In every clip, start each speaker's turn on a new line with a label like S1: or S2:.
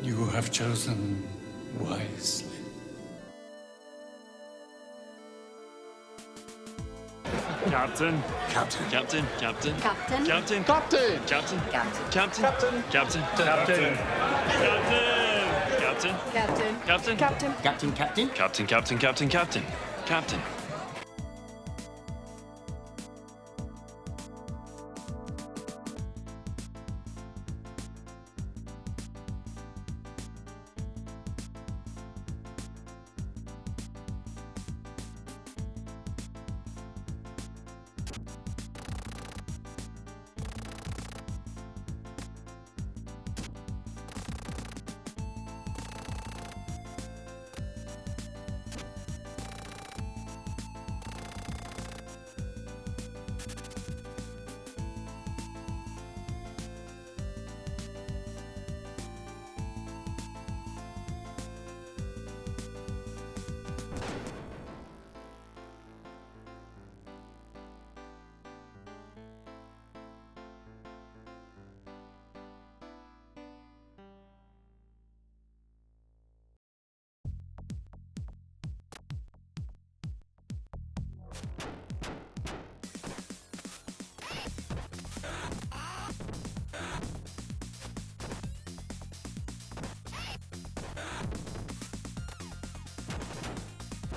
S1: You have chosen wisely.
S2: Captain.
S1: Captain.
S2: Captain. Captain.
S3: Captain.
S2: Captain.
S4: Captain!
S2: Captain.
S3: Captain.
S2: Captain.
S4: Captain!
S2: Captain.
S4: Captain!
S2: Captain.
S3: Captain.
S2: Captain.
S3: Captain.
S4: Captain, Captain?
S2: Captain. Captain. Captain. Captain. Captain.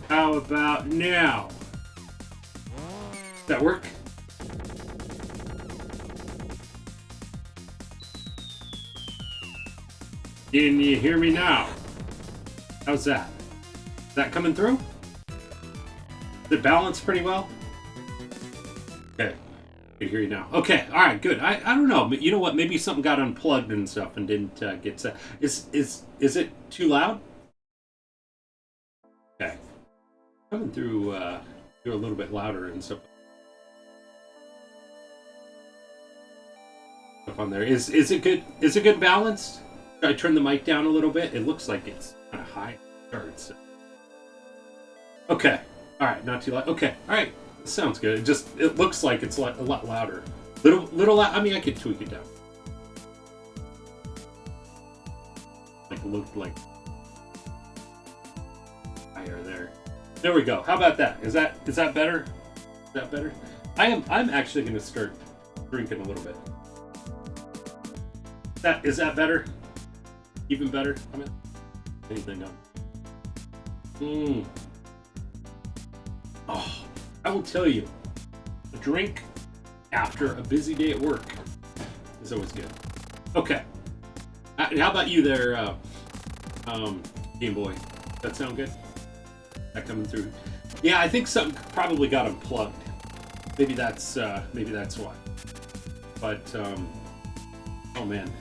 S5: How about now? Does that work? Can you hear me now? How's that? Is that coming through? Is it balanced pretty well? Okay. I can hear you now. Okay, alright, good. I don't know, but you know what? Maybe something got unplugged and stuff and didn't get set. Is it too loud? Okay. Coming through a little bit louder and stuff on there. Is it good? Is it good balanced? Should I turn the mic down a little bit? It looks like it's kind of high. Starts. Okay. All right. Not too loud. Okay. All right. Sounds good. It looks like it's a lot louder. Little. I mean, I could tweak it down. Like looked like higher there. There we go. How about that? Is that better? Is that better? I'm actually going to start drinking a little bit. Is that better? Even better? I mean, anything else? Oh, I will tell you, a drink after a busy day at work is always good. Okay. How about you there, Game Boy? Does that sound good? That coming through? Yeah, I think something probably got unplugged. Maybe that's why. But oh man.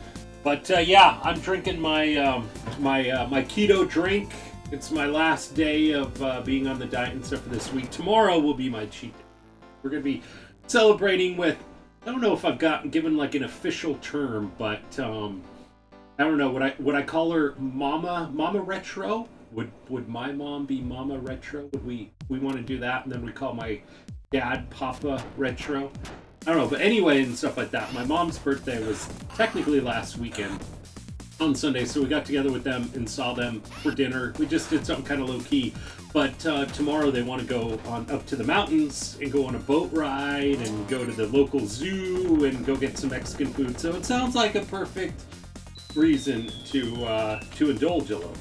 S5: But yeah, I'm drinking my my keto drink. It's my last day of being on the diet and stuff for this week. Tomorrow will be my cheat day. We're gonna be celebrating with, I don't know if I've given like an official term, but I don't know. Would I call her Mama Retro? Would my mom be Mama Retro? Would we want to do that, and then we call my dad Papa Retro? I don't know, but anyway, and stuff like that. My mom's birthday was technically last weekend on Sunday, so we got together with them and saw them for dinner. We just did something kind of low key, but tomorrow they want to go on up to the mountains and go on a boat ride and go to the local zoo and go get some Mexican food. So it sounds like a perfect reason to indulge a little bit.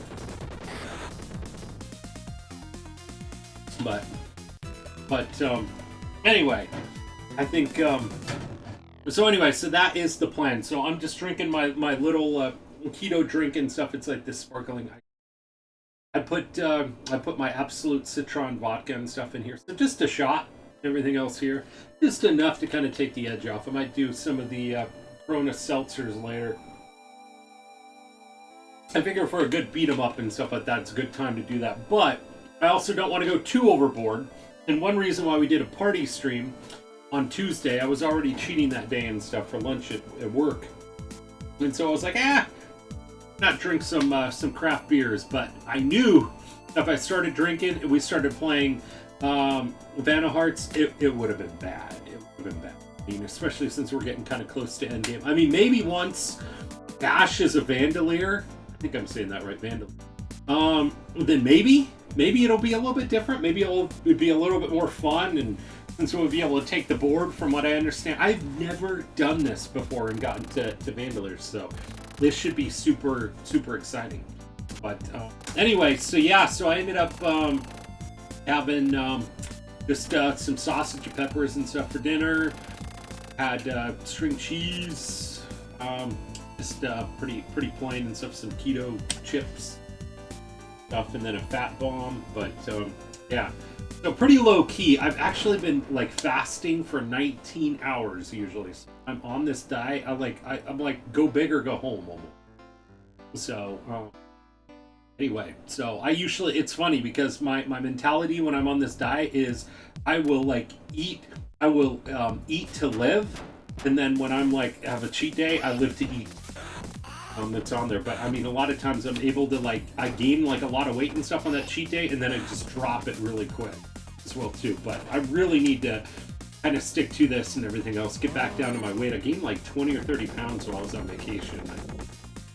S5: But anyway, I think so anyway, so that is the plan. So I'm just drinking my little keto drink and stuff. It's like this sparkling. I put my Absolute Citron vodka and stuff in here. So just a shot everything else here. Just enough to kind of take the edge off. I might do some of the Corona seltzers later. I figure for a good beat 'em up and stuff like that, it's a good time to do that. But I also don't want to go too overboard. And one reason why we did a party stream on Tuesday, I was already cheating that day and stuff for lunch at work. And so I was like, not drink some craft beers. But I knew if I started drinking and we started playing Vanna Hearts, it would have been bad. It would have been bad. I mean, especially since we're getting kind of close to endgame. I mean, maybe once Dash is a Vandalier. I think I'm saying that right, Vandalier. Then maybe it'll be a little bit different. Maybe it'll be a little bit more fun, and so we'll be able to take the board. From what I understand, I've never done this before and gotten to Vandaliers, so this should be super exciting. But anyway, so I ended up having just some sausage and peppers and stuff for dinner. Had string cheese, just pretty plain and stuff. Some keto chips stuff, and then a fat bomb. But yeah, so pretty low key. I've actually been like fasting for 19 hours usually. So I'm on this diet. I'm like go big or go home almost. So anyway, so it's funny because my mentality when I'm on this diet is I will eat to live, and then when I'm have a cheat day, I live to eat. That's on there. But I mean, a lot of times I'm able to I gain a lot of weight and stuff on that cheat day, and then I just drop it really quick as well too. But I really need to kind of stick to this and everything else, get back down to my weight. I gained 20 or 30 pounds while I was on vacation.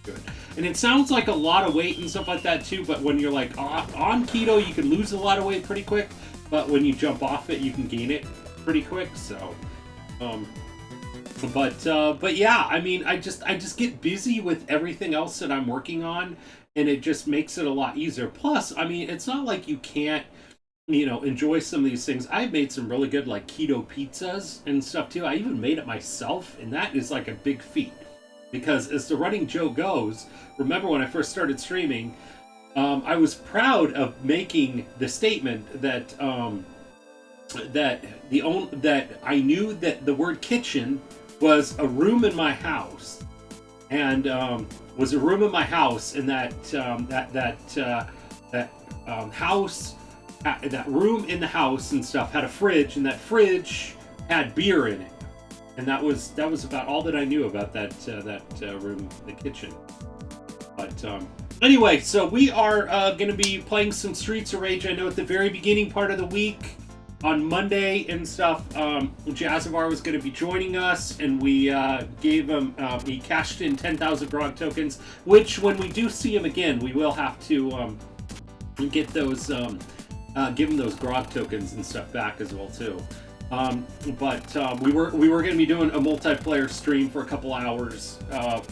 S5: Good. And it sounds like a lot of weight and stuff like that too, but when you're on keto, you can lose a lot of weight pretty quick, but when you jump off it, you can gain it pretty quick. So but yeah, I mean, I just get busy with everything else that I'm working on, and it just makes it a lot easier. Plus, I mean, it's not like you can't enjoy some of these things. I've made some really good keto pizzas and stuff too. I even made it myself, and that is a big feat. Because as the running joke goes, remember when I first started streaming, I was proud of making the statement that that I knew that the word kitchen was a room in my house, and was a room in my house, and that house, that room in the house and stuff had a fridge, and that fridge had beer in it. And that was about all that I knew about that room, the kitchen. But anyway, so we are going to be playing some Streets of Rage. I know at the very beginning part of the week, on Monday and stuff, Jazzavar was going to be joining us, and we gave him, he cashed in 10,000 Grog tokens, which when we do see him again, we will have to get those, give him those Grog tokens and stuff back as well too. But we were going to be doing a multiplayer stream for a couple hours,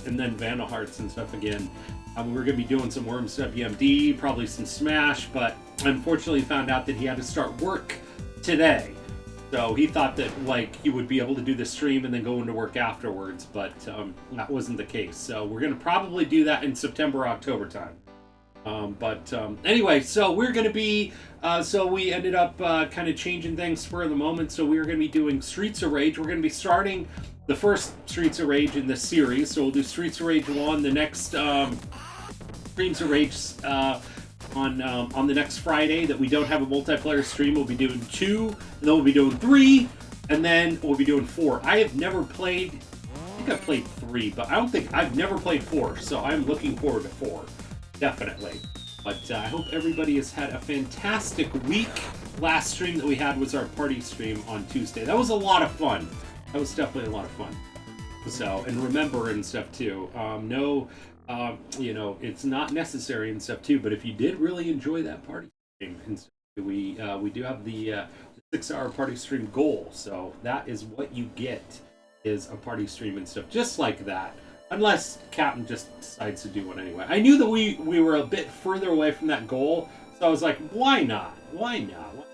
S5: and then Vanna Hearts and stuff again. We were going to be doing some Worms WMD, probably some Smash, but unfortunately found out that he had to start work today. So he thought that he would be able to do the stream and then go into work afterwards, but that wasn't the case. So we're going to probably do that in September, October time. But anyway, so we're going to be, so we ended up kind of changing things spur of the moment. So we were going to be doing Streets of Rage. We're going to be starting the first Streets of Rage in this series. So we'll do Streets of Rage 1, the next Streets of Rage on the next Friday that we don't have a multiplayer stream. We'll be doing 2, and then we'll be doing 3, and then we'll be doing 4. I have never played, I think I've played 3, but I've never played 4, so I'm looking forward to 4. Definitely. But I hope everybody has had a fantastic week. Last stream that we had was our party stream on Tuesday. That was a lot of fun. That was definitely a lot of fun. So, and remember and stuff too. It's not necessary and stuff too, but if you did really enjoy that party stream, and stuff, we do have the 6-hour party stream goal. So that is what you get, is a party stream and stuff just like that. Unless Captain just decides to do one anyway. I knew that we were a bit further away from that goal, so I was like, why not? Why not?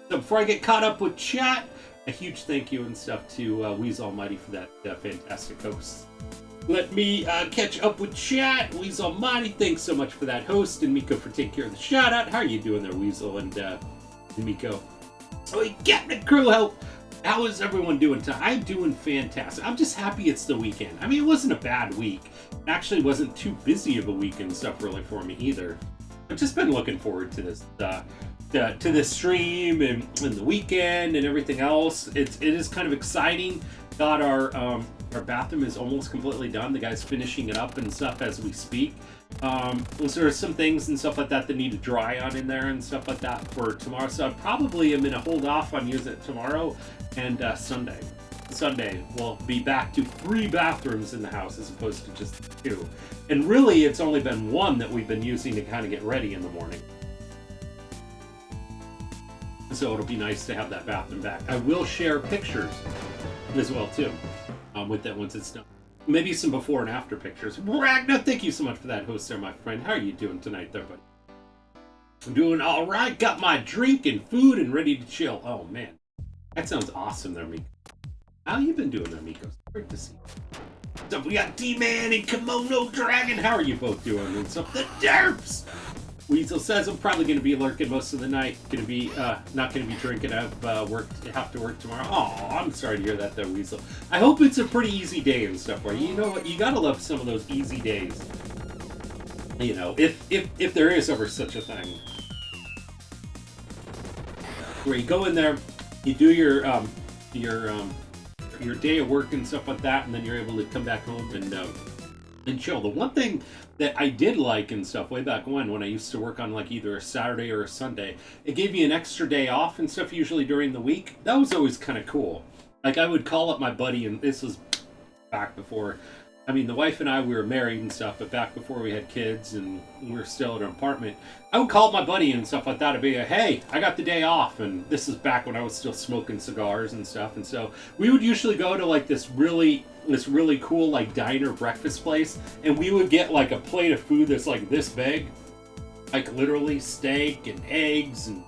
S5: So before I get caught up with chat, a huge thank you and stuff to Weasel Almighty for that fantastic host. Let me catch up with chat. Weasel Almighty, thanks so much for that host, and Miko for taking care of the shout out. How are you doing there, Weasel and Miko? So Captain Crew, how is everyone doing tonight? I'm doing fantastic. I'm just happy it's the weekend. I mean, it wasn't a bad week. It actually wasn't too busy of a week and stuff really for me either. I've just been looking forward to this, to this stream and the weekend and everything else. It is kind of exciting. Got our bathroom is almost completely done. The guy's finishing it up and stuff as we speak. So there's some things and stuff like that need to dry on in there and stuff like that for tomorrow. So I probably am gonna hold off on using it tomorrow and Sunday. Sunday we'll be back to 3 bathrooms in the house as opposed to just 2. And really, it's only been 1 that we've been using to kind of get ready in the morning. So it'll be nice to have that bathroom back. I will share pictures as well too, with that once it's done. Maybe some before and after pictures. Ragnar, thank you so much for that host there, my friend. How are you doing tonight there, buddy? I'm doing all right. Got my drink and food and ready to chill. Oh man, that sounds awesome there, Miko. How you been doing there, Miko? Great to see you. So we got D-Man and Kimono Dragon. How are you both doing? And so the derps. Weasel says I'm probably going to be lurking most of the night. Going to be not going to be drinking. I've have to work tomorrow. Oh, I'm sorry to hear that, though, Weasel. I hope it's a pretty easy day and stuff. Right? You know what? You gotta love some of those easy days. You know, if there is ever such a thing, where you go in there, you do your day of work and stuff like that, and then you're able to come back home and chill. The one thing that I did like and stuff way back when I used to work on like either a Saturday or a Sunday, it gave you an extra day off and stuff usually during the week. That was always kind of cool. Like I would call up my buddy, and this was back before, I mean, the wife and I, we were married and stuff, but back before we had kids and we were still at an apartment, I would call up my buddy and stuff like that and be like, hey, I got the day off. And this is back when I was still smoking cigars and stuff. And so we would usually go to like this really cool like diner breakfast place, and we would get like a plate of food that's like this big, like literally steak and eggs and,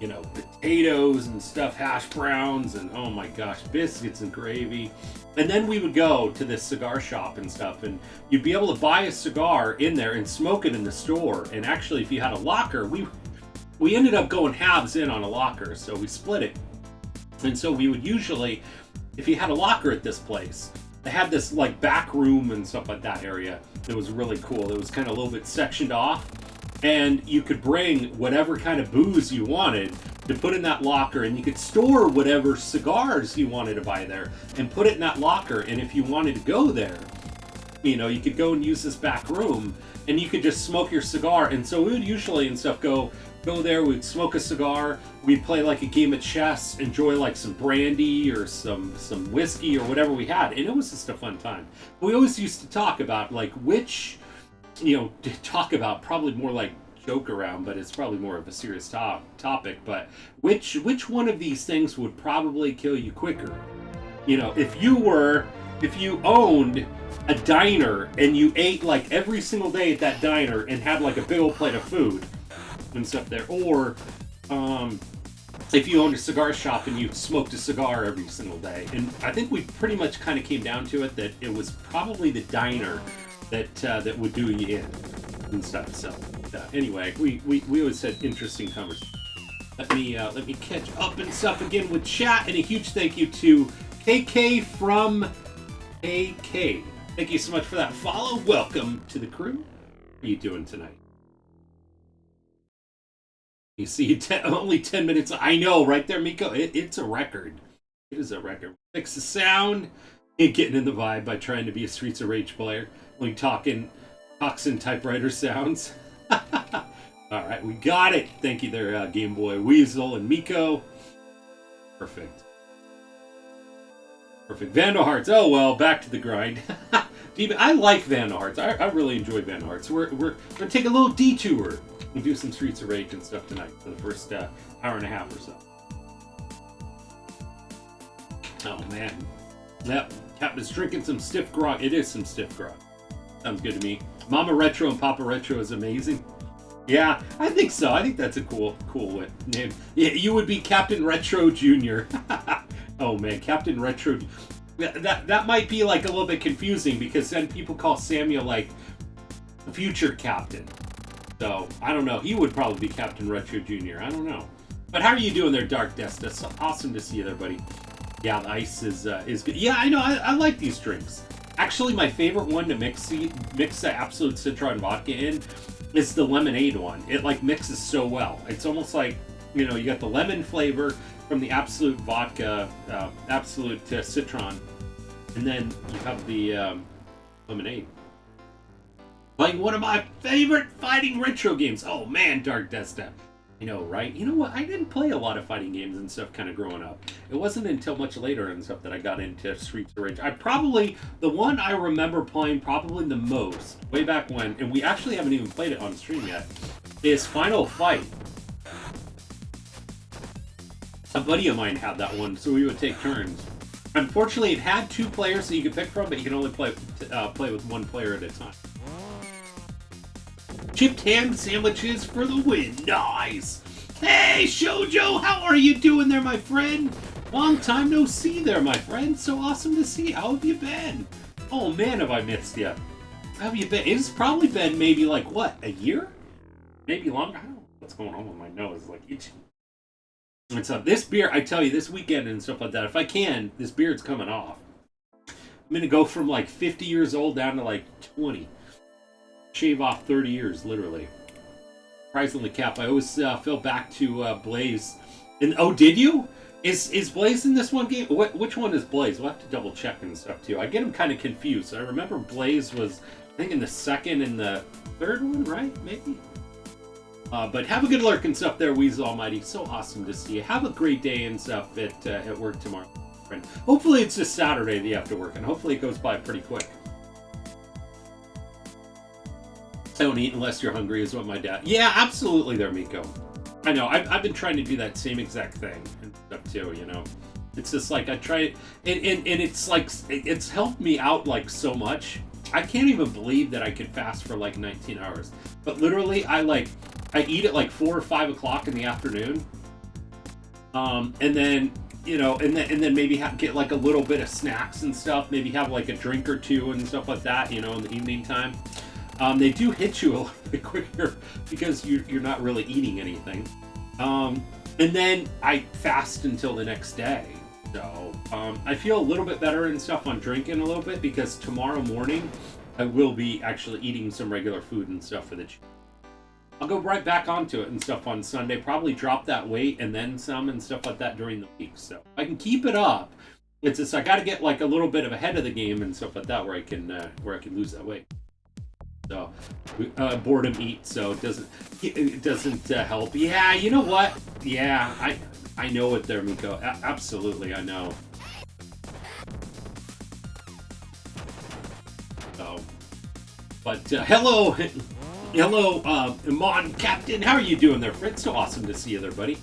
S5: you know, potatoes and stuff, hash browns, and oh my gosh, biscuits and gravy. And then we would go to this cigar shop and stuff, and you'd be able to buy a cigar in there and smoke it in the store. And actually, if you had a locker, we ended up going halves in on a locker, so we split it. And so we would usually, if you had a locker at this place, they had this like back room and stuff like that area. It was really cool. It was kind of a little bit sectioned off, and you could bring whatever kind of booze you wanted to put in that locker, and you could store whatever cigars you wanted to buy there and put it in that locker. And if you wanted to go there, you know, you could go and use this back room and you could just smoke your cigar. And so we would usually and stuff go there, we'd smoke a cigar, we'd play like a game of chess, enjoy like some brandy or some whiskey or whatever we had, and it was just a fun time. We always used to talk about like which, you know, talk about probably more like joke around, but it's probably more of a serious topic, but which one of these things would probably kill you quicker? You know, if you owned a diner and you ate like every single day at that diner and had like a big old plate of food and stuff there, or if you owned a cigar shop and you smoked a cigar every single day. And I think we pretty much kind of came down to it that it was probably the diner that would do you in and stuff. So anyway, we always had interesting conversations. Let me catch up and stuff again with chat, and a huge thank you to KK from AK. Thank you so much for that follow. Welcome to the crew. How are you doing tonight? You see, only 10 minutes. I know, right there, Miko. It's a record. It is a record. Fix the sound and getting in the vibe by trying to be a Streets of Rage player. Like talking Toxin typewriter sounds. All right, we got it. Thank you there, Game Boy Weasel and Miko. Perfect. Vandal Hearts. Oh well, back to the grind. I like Vandal Hearts. I really enjoy Vandal Hearts. We're gonna take a little detour and do some Streets of Rage and stuff tonight for the first hour and a half or so. Oh man. Yep. Captain's drinking some stiff grog. It is some stiff grog. Sounds good to me. Mama Retro and Papa Retro is amazing. Yeah, I think so. I think that's a cool name. Yeah, you would be Captain Retro Jr. Oh man, Captain Retro. That might be like a little bit confusing because then people call Samuel like future captain. So I don't know. He would probably be Captain Retro Jr. I don't know. But how are you doing there, Dark Desta? So awesome to see you there, buddy. Yeah, the ice is good. Yeah, I know. I like these drinks. Actually, my favorite one to mix the Absolute Citron vodka in is the lemonade one. It like mixes so well. It's almost like, you know, you got the lemon flavor from the Absolute vodka, Absolute Citron, and then you have the lemonade. Playing one of my favorite fighting retro games. Oh man, Dark Desta. I know, right? You know what? I didn't play a lot of fighting games and stuff kind of growing up. It wasn't until much later and stuff that I got into Streets of Rage. The one I remember playing probably the most, way back when, and we actually haven't even played it on stream yet, is Final Fight. A buddy of mine had that one, so we would take turns. Unfortunately, it had 2 players that you could pick from, but you can only play with 1 player at a time. Chipped ham sandwiches for the win. Nice. Hey, Shoujo, how are you doing there, my friend? Long time no see there, my friend. So awesome to see. How have you been? Oh, man, have I missed you. How have you been? It's probably been maybe like, what, a year? Maybe longer? I don't know what's going on with my nose. Like, itchy. And so this beer, I tell you, this weekend and stuff like that, if I can, this beard's coming off. I'm going to go from like 50 years old down to like 20. Shave off 30 years, literally. Surprisingly, Cap, I always fell back to Blaze. And oh, did you? Is Blaze in this one game? Which one is Blaze? We'll have to double check and stuff too. I get him kind of confused. I remember Blaze was, I think, in the second and the third one, right? Maybe. But have a good lurk and stuff there, Weasel Almighty. So awesome to see you. Have a great day and stuff at work tomorrow, friend. Hopefully it's just Saturday that you have to work, and hopefully it goes by pretty quick. Don't eat unless you're hungry is what my dad... Yeah, absolutely there, Miko. I know, I've been trying to do that same exact thing and stuff too, you know. It's just like, I try it, and it's like, it's helped me out like so much. I can't even believe that I could fast for like 19 hours. But literally, I eat at like 4 or 5 o'clock in the afternoon. And then, you know, and then maybe get like a little bit of snacks and stuff. Maybe have like a drink or two and stuff like that, you know, in the evening time. They do hit you a little bit quicker because you're not really eating anything. And then I fast until the next day. So I feel a little bit better and stuff on drinking a little bit because tomorrow morning I will be actually eating some regular food and stuff for the gym. I'll go right back onto it and stuff on Sunday. Probably drop that weight and then some and stuff like that during the week. So I can keep it up. It's just I got to get like a little bit of ahead of the game and stuff like that where I can lose that weight. So boredom eats, so it doesn't help. Yeah, you know what? Yeah, I know it there, Miko. Absolutely, I know. So, but hello, Mon Captain. How are you doing there, Fritz? So awesome to see you there, buddy.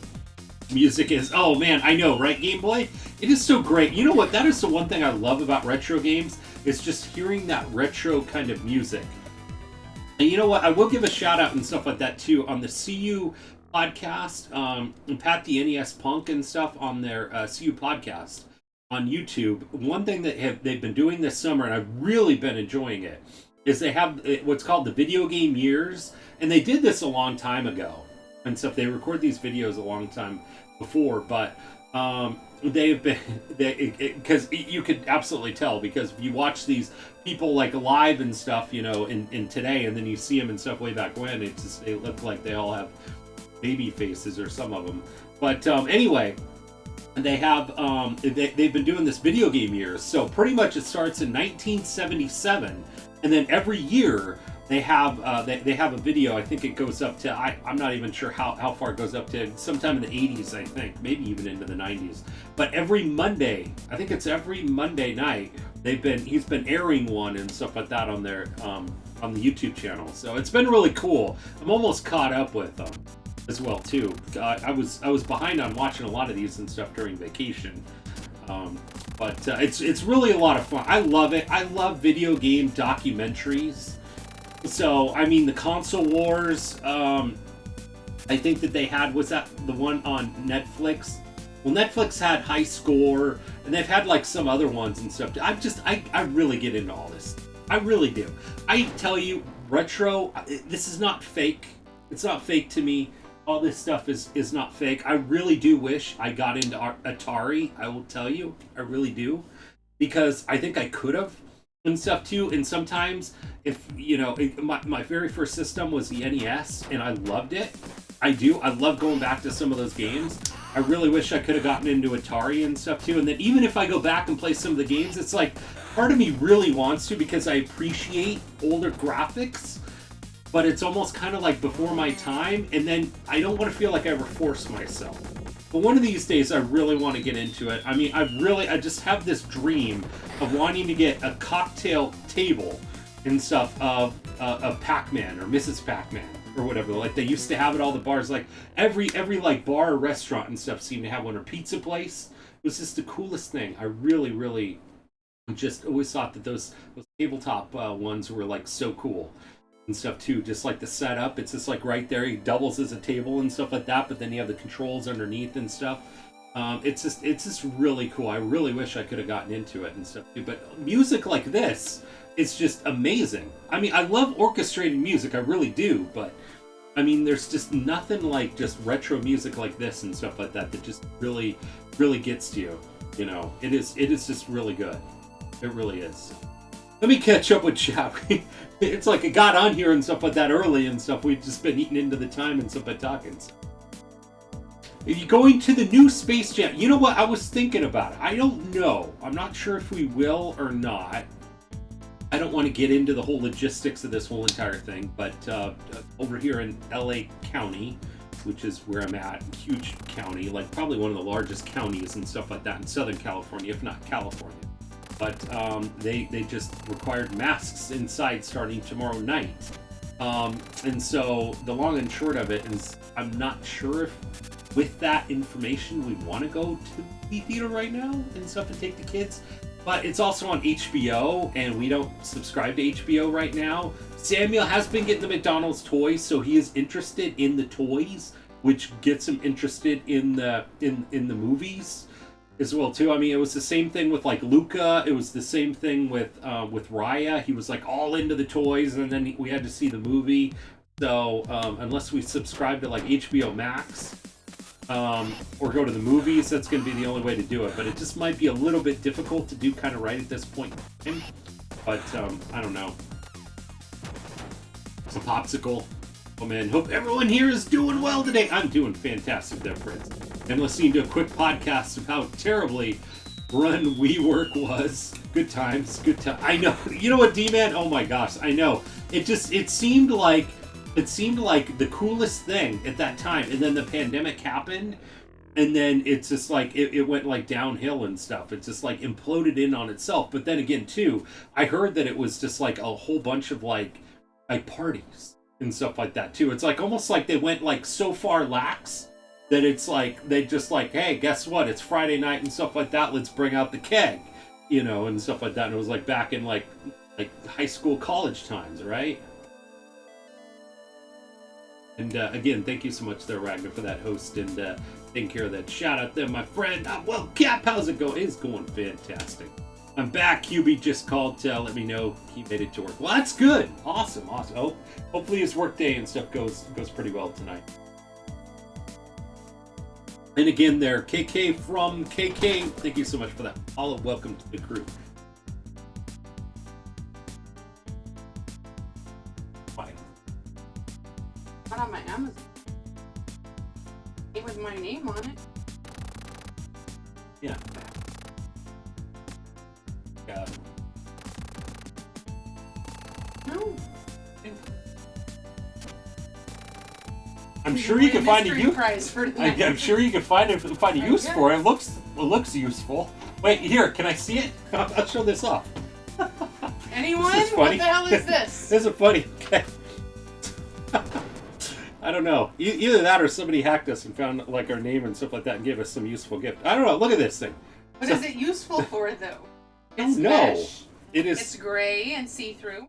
S5: Music is, oh man, I know, right, Game Boy? It is so great. You know what? That is the one thing I love about retro games is just hearing that retro kind of music. And you know what? I will give a shout out and stuff like that too on the CU podcast, and Pat the NES Punk and stuff on their CU podcast on YouTube. One thing that they've been doing this summer, and I've really been enjoying it, is they have what's called the Video Game Years, and they did this a long time ago and stuff. They record these videos a long time before, but they've been because you could absolutely tell because if you watch these people like live and stuff, you know, in today, and then you see them and stuff way back when, they look like they all have baby faces or some of them. But anyway, they have they've been doing this Video Game Years, so pretty much it starts in 1977, and then every year they have they have a video. I think it goes up to I'm not even sure how far it goes up to, sometime in the 80s, I think, maybe even into the 90s. But every Monday, I think it's every Monday night, he's been airing one and stuff like that on their on the YouTube channel. So it's been really cool. I'm almost caught up with them as well too. I was behind on watching a lot of these and stuff during vacation. But it's really a lot of fun. I love it. I love video game documentaries. So, I mean, the Console Wars, I think that they had, was that the one on Netflix? Well, Netflix had High Score, and they've had, like, some other ones and stuff. I really get into all this. I really do. I tell you, retro, this is not fake. It's not fake to me. all this stuff is not fake. I really do wish I got into Atari. I will tell you, I really do, because I think I could have and stuff too. And sometimes, if you know, my very first system was the NES, and I loved it. I love going back to some of those games. I really wish I could have gotten into Atari and stuff too. And then even if I go back and play some of the games, it's like part of me really wants to, because I appreciate older graphics, but it's almost kind of like before my time. And then I don't want to feel like I ever force myself. But one of these days, I really want to get into it. I mean, I just have this dream of wanting to get a cocktail table and stuff of Pac-Man or Mrs. Pac-Man or whatever. Like they used to have at all the bars. Like every like bar or restaurant and stuff seemed to have one, or pizza place. It was just the coolest thing. I really just always thought that those tabletop ones were like so cool and stuff too. Just like the setup, it's just like right there, he doubles as a table and stuff like that, but then you have the controls underneath and stuff. It's just really cool. I really wish I could have gotten into it and stuff too. But music like this, it's just amazing. I mean, I love orchestrated music, I really do, but I mean, there's just nothing like just retro music like this and stuff like that just really gets to you. You know, it is just really good. It really is. Let me catch up with chat. It's like it got on here and stuff like that early and stuff. We've just been eating into the time and stuff by talking. Are you going to the new Space Jam? You know what? I was thinking about it. I don't know. I'm not sure if we will or not. I don't want to get into the whole logistics of this whole entire thing, but over here in LA County, which is where I'm at, huge county, like probably one of the largest counties and stuff like that in Southern California, if not California. But they just required masks inside starting tomorrow night. And so the long and short of it is, I'm not sure if with that information we want to go to the movie theater right now and stuff and take the kids. But it's also on HBO, and we don't subscribe to HBO right now. Samuel has been getting the McDonald's toys, so he is interested in the toys, which gets him interested in the movies as well too. I mean, it was the same thing with like Luca. It was the same thing with Raya. He was like all into the toys, and then we had to see the movie. So unless we subscribe to like HBO Max or go to the movies, that's going to be the only way to do it. But it just might be a little bit difficult to do kind of right at this point in time. But I don't know. Some popsicle. Oh man, hope everyone here is doing well today. I'm doing fantastic there, friends. I'm listening to a quick podcast of how terribly run WeWork was. Good times, good time. I know. You know what, D-Man? Oh my gosh, I know. It seemed like the coolest thing at that time, and then the pandemic happened, and then it's just like it went like downhill and stuff. It's just like imploded in on itself. But then again, too, I heard that it was just like a whole bunch of like parties and stuff like that too. It's like almost like they went like so far lax that it's like they just like, hey, guess what? It's Friday night and stuff like that. Let's bring out the keg, you know, and stuff like that. And it was like back in like high school, college times, right? And again, thank you so much there, Ragnar, for that host and taking care of that. Shout out there, my friend. Well, Cap, how's it going? It's going fantastic. I'm back. QB just called to let me know he made it to work. Well, that's good. Awesome. Oh, hopefully his work day and stuff goes pretty well tonight. And again, there, KK from KK. Thank you so much for that. All welcome to the crew. Bye.
S3: Not on my Amazon. It with my name on it.
S5: Yeah.
S3: No.
S5: I'm sure you can find a use.
S3: I'm
S5: sure you can find a use for it. It looks useful. Wait, here, can I see it? I'll show this off.
S3: Anyone?
S5: This is
S3: What
S5: funny.
S3: the hell is this?
S5: This is funny. Okay. I don't know. Either that or somebody hacked us and found like our name and stuff like that and gave us some useful gift. I don't know. Look at this thing.
S3: What is it useful for, though? It's
S5: no.
S3: mesh.
S5: It is.
S3: It's gray and see-through.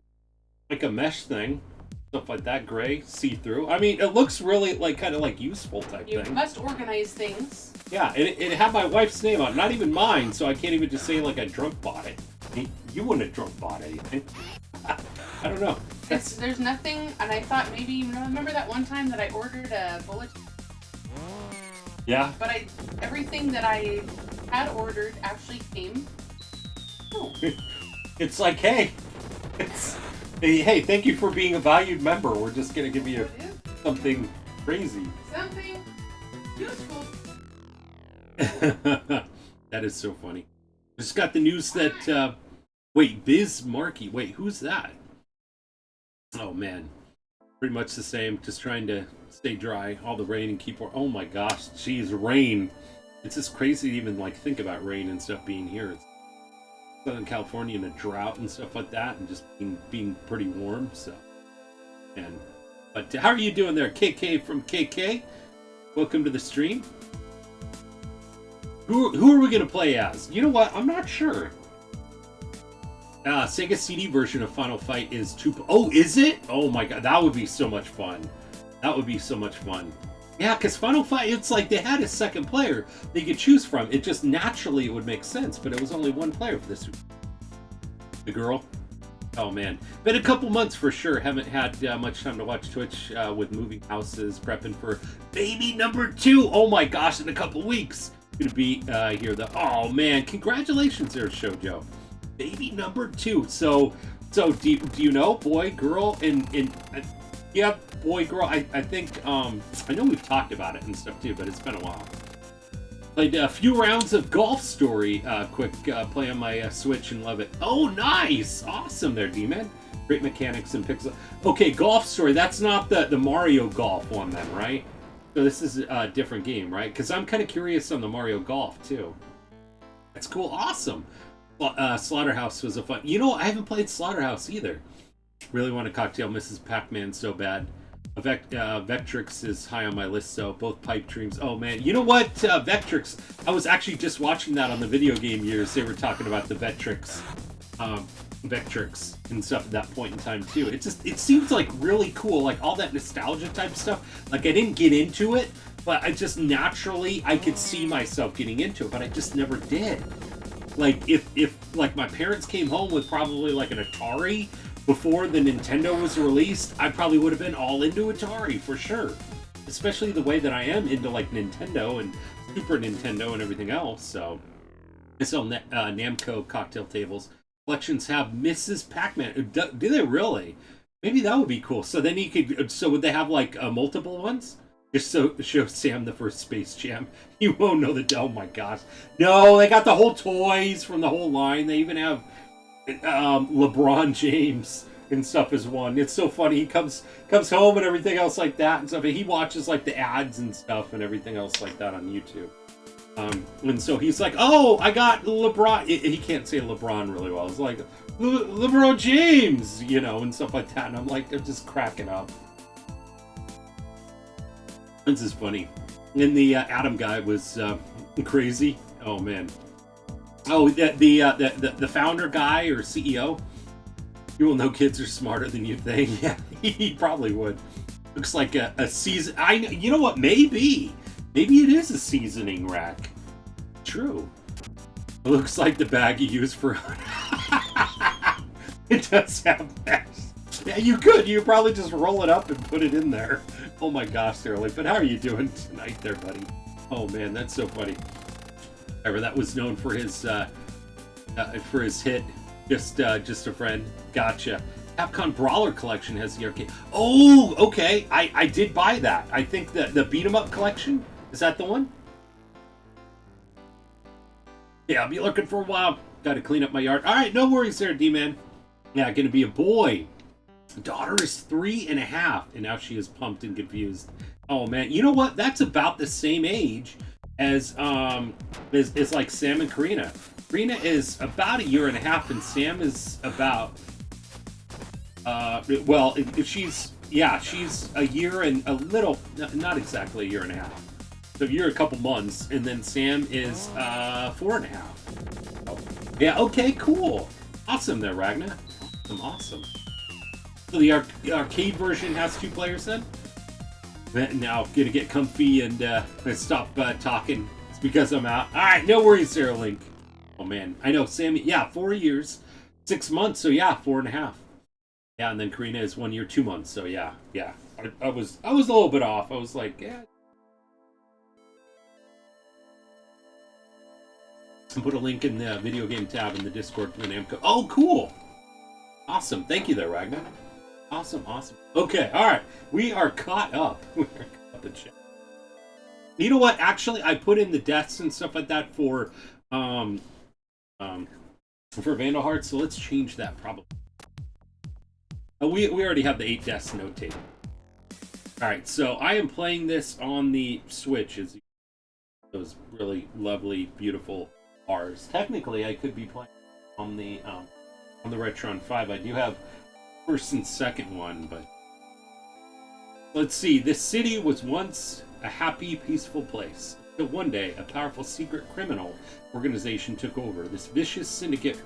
S5: Like a mesh thing. Stuff like that, gray, see-through. I mean, it looks really like kind of like useful type
S3: You
S5: thing.
S3: must organize things.
S5: Yeah, it had my wife's name on it, not even mine, so I can't even just say like I drunk bought it. You wouldn't have drunk bought anything. I don't know.
S3: There's nothing, and I thought maybe, remember that one time that I ordered a bullet
S5: Yeah.
S3: But everything that I had ordered actually came. Oh,
S5: It's like, hey, hey, thank you for being a valued member. We're just gonna give you
S3: it is
S5: something crazy.
S3: something useful.
S5: That is so funny. Just got the news that wait, Biz Markie. Wait, who's that? Oh man, pretty much the same. Just trying to stay dry. All the rain and keep. Oh my gosh, geez, rain. It's just crazy to even like think about rain and stuff being here. It's Southern California in a drought and stuff like that, and just being pretty warm. So, but how are you doing there, KK from KK? Welcome to the stream. Who are we gonna play as? You know what? I'm not sure. Sega CD version of Final Fight is 2. Oh, is it? Oh my god, that would be so much fun. That would be so much fun. Yeah, because Final Fight, it's like they had a second player they could choose from. It just naturally it would make sense, but it was only one player for this. The girl. Oh man, been a couple months for sure. Haven't had much time to watch Twitch with moving houses, prepping for baby number 2. Oh my gosh, in a couple weeks. Gonna be here. Oh man, congratulations there, Shoujo. Baby number 2. So do you know, boy, girl, yeah, boy, girl. I think I know we've talked about it and stuff too, but it's been a while. Played a few rounds of Golf Story, quick play on my Switch and love it. Oh, nice, awesome there, D-Man. Great mechanics and pixel. Okay, Golf Story. That's not the Mario Golf one then, right? So this is a different game, right? Because I'm kind of curious on the Mario Golf too. That's cool, awesome. Slaughterhouse was a fun. You know, I haven't played Slaughterhouse either. Really want a cocktail, Mrs. Pac-Man so bad. Vectrix is high on my list, so both pipe dreams. Oh man, you know what? Vectrix. I was actually just watching that on the video game years. They were talking about the Vectrix and stuff at that point in time too. It seems like really cool, like all that nostalgia type stuff. Like I didn't get into it, but I just naturally I could see myself getting into it, but I just never did. Like if like my parents came home with probably like an Atari before the Nintendo was released, I probably would have been all into Atari for sure. Especially the way that I am into like Nintendo and Super Nintendo and everything else. So I sell Namco cocktail tables. Collections have Mrs. Pac-Man. Do they really? Maybe that would be cool. So then you could. So would they have like multiple ones? Just so show Sam the first Space Jam. You won't know the. Oh my gosh! No, they got the whole toys from the whole line. They even have LeBron James and stuff as one. It's so funny. He comes home and everything else like that and stuff. And he watches like the ads and stuff and everything else like that on YouTube. And so he's like, "Oh, I got LeBron." He can't say LeBron really well. It's like LeBron James, you know, and stuff like that. And I'm like, I'm just cracking up. This is funny. And the Adam guy was crazy. Oh man. Oh, the founder guy or CEO. You will know kids are smarter than you think. Yeah, he probably would. Looks like a season. You know what? Maybe it is a seasoning rack. True. It looks like the bag you use for. It does have mesh. Yeah, you could. You probably just roll it up and put it in there. Oh my gosh, Sterling. But how are you doing tonight there, buddy? Oh man, that's so funny. However, that was known for his hit, just a friend. Gotcha. Capcom Brawler Collection has the arcade. Oh, okay. I did buy that. I think the beat 'em up collection, is that the one? Yeah, I'll be looking for a while. Got to clean up my yard. All right, no worries there, D-Man. Yeah, gonna be a boy. Daughter is 3.5, and now she is pumped and confused. Oh man, you know what? That's about the same age as like Sam and Karina. Karina is about 1.5 years, and Sam is about she's a year and a little, not exactly 1.5 years. So you're a couple months, and then Sam is 4.5. Oh, yeah, okay, cool. Awesome there, Ragnar. Awesome. So the arcade version has 2 players then? Now, gonna get comfy and stop talking. It's because I'm out. Alright, no worries, Sarah Link. Oh man, I know, Sammy, yeah, 4 years, 6 months, so yeah, 4.5. Yeah, and then Karina is 1 year, 2 months, so yeah. I was a little bit off. I was like, yeah. And put a link in the video game tab in the Discord for the Namco. Oh, cool! Awesome. Thank you there, Ragnar. Awesome, awesome. Okay, alright. We are caught up. We are caught up in chat. You know what? Actually, I put in the deaths and stuff like that for Vandal Hearts, so let's change that probably. We already have the 8 deaths notated. Alright, so I am playing this on the Switch. As those really lovely, beautiful bars. Technically, I could be playing on the Retron 5. I do have first and second one, but let's see. This city was once a happy, peaceful place. Until one day, a powerful secret criminal organization took over. This vicious syndicate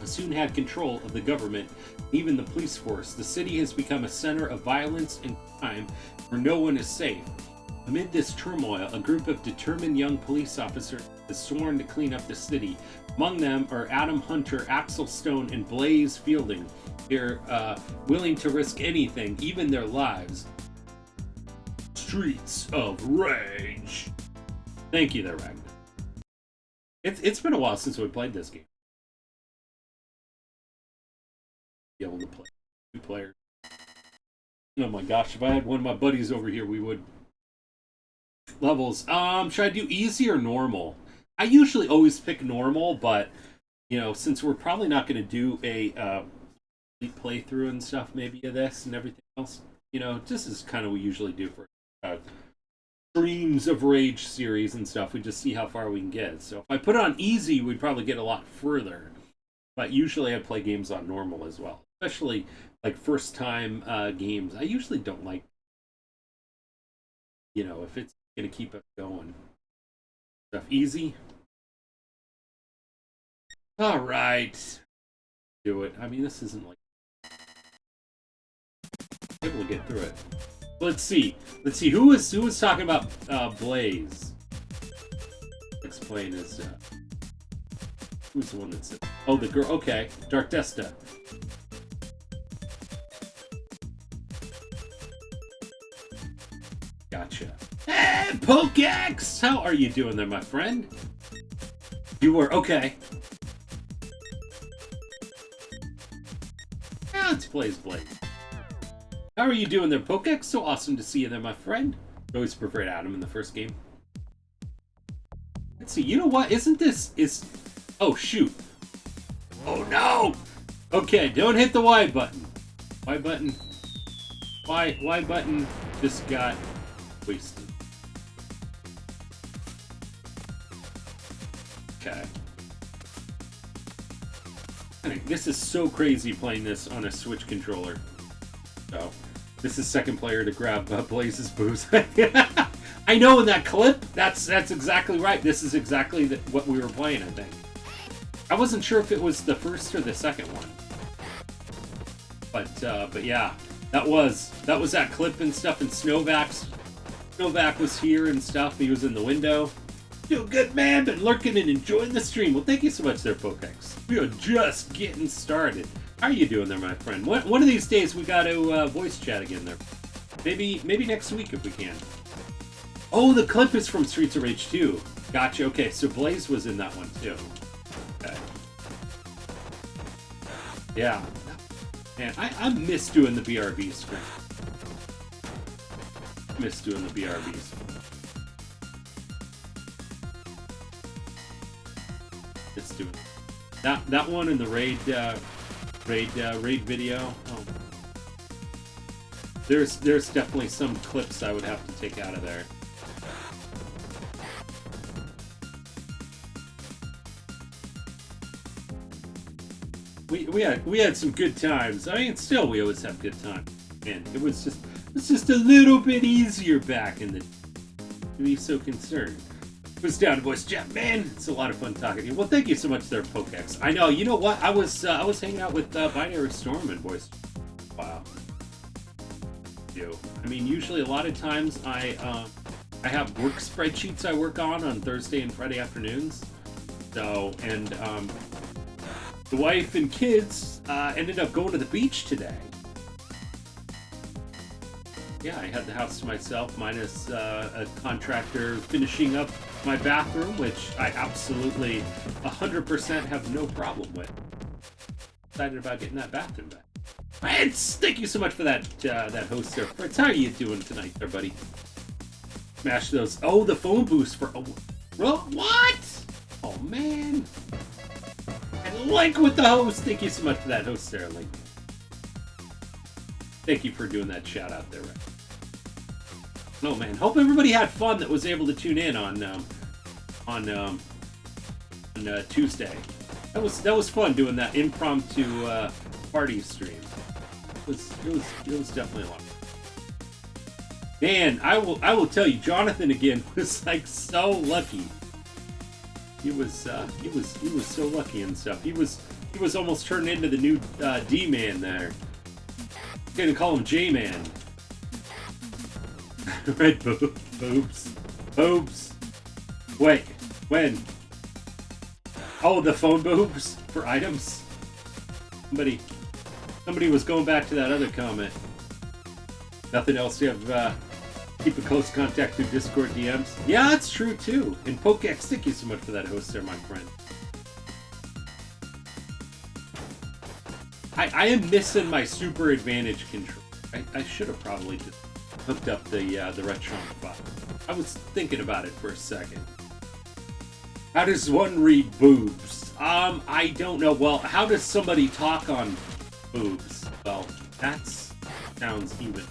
S5: soon had control of the government, even the police force. The city has become a center of violence and crime where no one is safe. Amid this turmoil, a group of determined young police officers is sworn to clean up the city. Among them are Adam Hunter, Axel Stone, and Blaze Fielding. They're willing to risk anything, even their lives. Streets of Rage. Thank you there, Ragnar. It's been a while since we played this game. Be able to play 2 players. Oh my gosh, if I had one of my buddies over here, we would. Levels. Should I do easy or normal? I usually always pick normal, but you know, since we're probably not going to do a playthrough and stuff, maybe of this and everything else, you know, this is kind of what we usually do for Streams of Rage series and stuff. We just see how far we can get. So if I put it on easy, we'd probably get a lot further. But usually I play games on normal as well, especially like first time games. I usually don't like, you know, if it's gonna keep us going. Stuff easy. All right, do it. I mean, this isn't like able to get through it. Let's see. Who was talking about Blaze? Explain his. Who's the one that said? Oh, the girl. Okay, Dark Desta. Gotcha. Hey, Pokex! How are you doing there, my friend? You were okay. Yeah, let's Blaze. How are you doing there, Pokex? So awesome to see you there, my friend. I always preferred Adam in the first game. Let's see. You know what? Isn't this Oh shoot! Oh no! Okay, don't hit the Y button. Y button. Y button just got wasted. Okay. This is so crazy playing this on a Switch controller. So, this is second player to grab Blaze's booze. I know in that clip, that's exactly right. This is exactly what we were playing, I think. I wasn't sure if it was the first or the second one. But yeah, that was that clip and stuff, and Snowvac was here and stuff. He was in the window. Doing good, man. Been lurking and enjoying the stream. Well, thank you so much there, Pokex. We are just getting started. How are you doing there, my friend? One of these days we got to voice chat again there. Maybe next week if we can. Oh, the clip is from Streets of Rage 2. Gotcha. Okay, so Blaze was in that one too. Okay. Yeah. Man, I miss doing the BRB screen. Miss doing the BRBs. Let's do it. That one in the raid video. Oh. There's definitely some clips I would have to take out of there. We had some good times. I mean, still we always have good times. And it was just a little bit easier back in the. To be so concerned. It was down to voice chat, man. It's a lot of fun talking to you. Well, thank you so much there, Pokex. I know. You know what? I was hanging out with Binary Storm and voice. Wow. I mean, usually a lot of times I have work spreadsheets I work on Thursday and Friday afternoons. So and the wife and kids ended up going to the beach today. yeah, I had the house to myself, minus a contractor finishing up my bathroom, which I absolutely 100% have no problem with. Excited about getting that bathroom back. Fritz, thank you so much for that that host there. Fritz, how are you doing tonight there, buddy? Smash those. Oh, the phone boost for... Oh, what? Oh, man. And Link with the host. Thank you so much for that host there, Link. Thank you for doing that shout out there, Rick. Oh, man. Hope everybody had fun that was able to tune in on Tuesday. That was fun doing that impromptu party stream. It was definitely a lot. Man, I will tell you, Jonathan again was like so lucky. He was so lucky and stuff. He was almost turned into the new D-Man there. I'm gonna call him J-Man. Red boobs. Wait, when? Oh, the phone boobs for items. Somebody was going back to that other comment. Nothing else to have. Keep a close contact through Discord DMs. Yeah, that's true too. And Pokex, thank you so much for that host there, my friend. I am missing my Super Advantage control. I should have probably just hooked up the Retronic bot. I was thinking about it for a second. How does one read boobs? I don't know. Well, how does somebody talk on boobs? Well, that sounds even.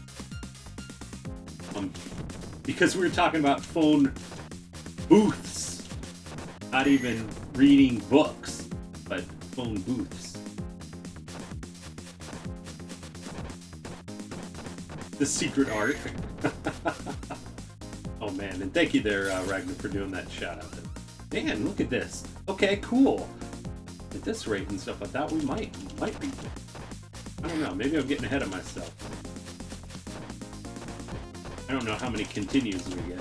S5: Because we were talking about phone booths, not even reading books, but phone booths. The secret art. Oh man, and thank you there, Ragnar, for doing that shout out there. Man, look at this. Okay, cool. At this rate and stuff, I thought we might be. I don't know, maybe I'm getting ahead of myself. I don't know how many continues we get.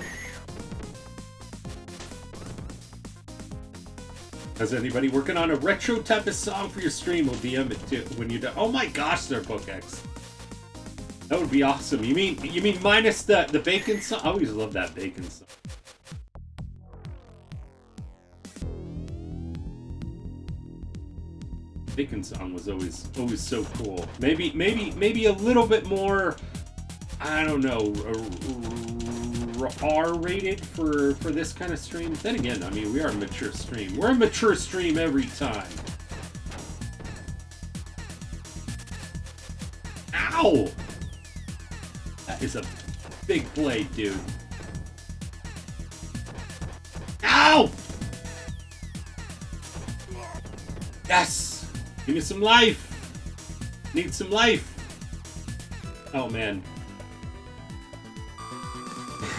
S5: Is anybody working on a retro type of song for your stream? We'll DM it too when you're done. Oh my gosh, there, Pokex. That would be awesome. You mean minus the bacon song? I always love that bacon song. Bacon song was always so cool. Maybe a little bit more. I don't know, R-rated for this kind of stream. Then again, I mean, we are a mature stream. We're a mature stream every time. Ow! That is a big blade, dude. Ow! Yes! Give me some life! Need some life! Oh, man.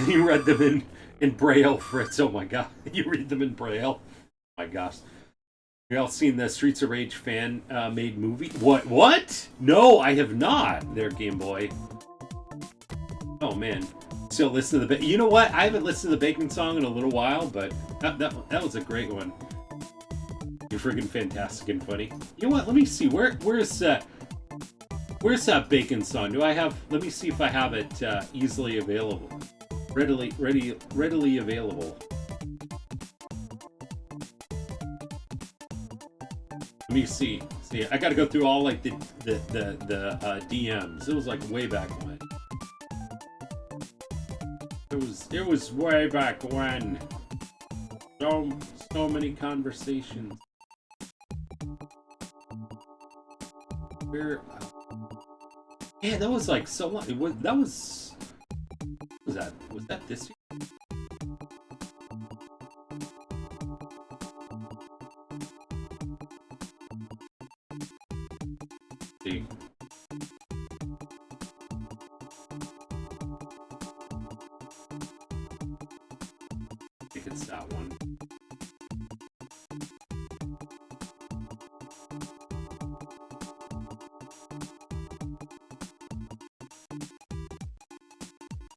S5: You read them in Braille, Fritz. Oh my god. You read them in Braille. Oh my gosh. You all seen the Streets of Rage fan made movie? What? No, I have not. There, Game Boy. Oh man. Still listen to the... You know what? I haven't listened to the Bacon song in a little while, but that was a great one. You're friggin' fantastic and funny. You know what? Let me see. Where's that Bacon song? Do I have... Let me see if I have it easily available. Readily available. Let me see. See, I got to go through all like the DMs. It was like way back when. It was way back when. So many conversations. Where? Yeah, that was like so long. That was. Was that this year? See. I think it's that one.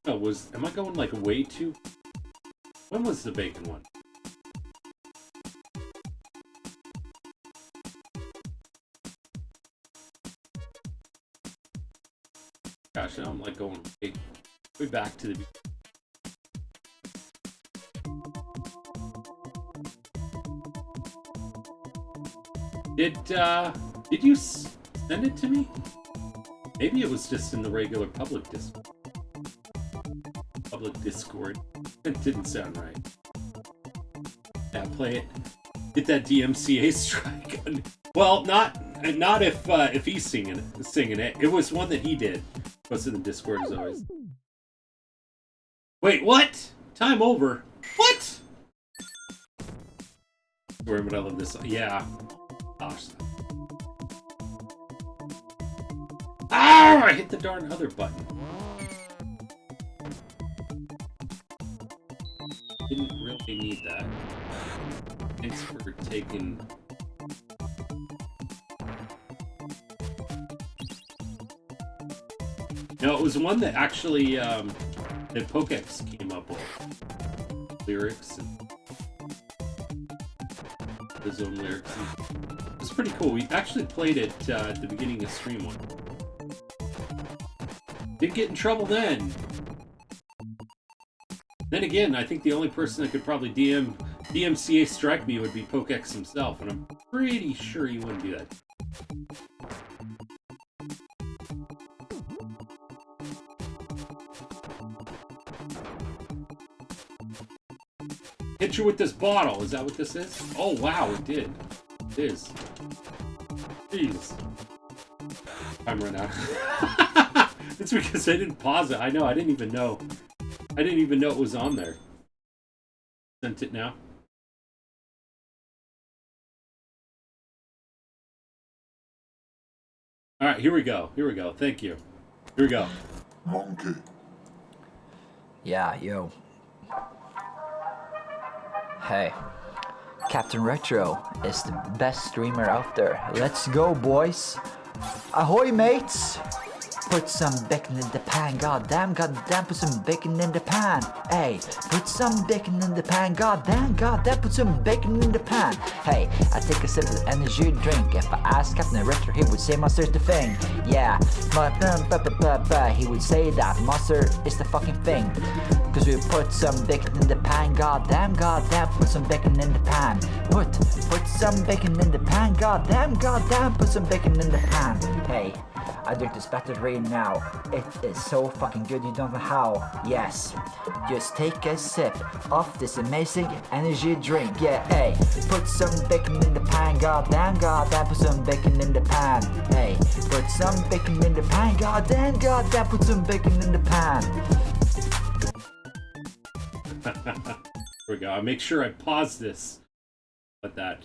S5: Oh, am I going like way too? When was the bacon one? Gosh, I'm like going way Way back to the. Did you send it to me? Maybe it was just in the regular public Discord. It didn't sound right. Yeah, play it. Get that DMCA strike. Well, not if he's singing it. It was one that he did. What's in the Discord as always. Wait, what? Time over. What? Where would I love this? Yeah. Gosh. Ah! I hit the darn other button. Didn't really need that. Thanks for taking. No, it was one that actually that Pokex came up with lyrics and his own lyrics. It was pretty cool. We actually played it at the beginning of stream one. Didn't get in trouble then. Then again, I think the only person that could probably DMCA strike me would be Pokex himself, and I'm pretty sure he wouldn't do that. Hit you with this bottle. Is that what this is? Oh, wow, it did. It is. Jeez. Time run out. It's because I didn't pause it. I know, I didn't even know. I didn't even know it was on there. Sent it now. Alright, here we go. Here we go. Thank you. Here we go.
S4: Monkey.
S6: Yeah, yo. Hey, Captain Retro is the best streamer out there. Let's go, boys. Ahoy, mates. Put some bacon in the pan, goddamn, put some bacon in the pan. Hey, put some bacon in the pan, goddamn, put some bacon in the pan. Hey, I take a sip of energy drink. If I ask Captain Retro, he would say monster's the thing. Yeah, he would say that monster is the fucking thing. Cause we put some bacon in the pan, goddamn, put some bacon in the pan. Put some bacon in the pan, goddamn, put some bacon in the pan. Hey, I drink this battered right now. It is so fucking good you don't know how. Yes, just take a sip of this amazing energy drink. Yeah, hey, put some bacon in the pan, goddamn, put some bacon in the pan. Hey, put some bacon in the pan, goddamn, put some bacon in the pan.
S5: Here we go. I'll make sure I pause this. But that.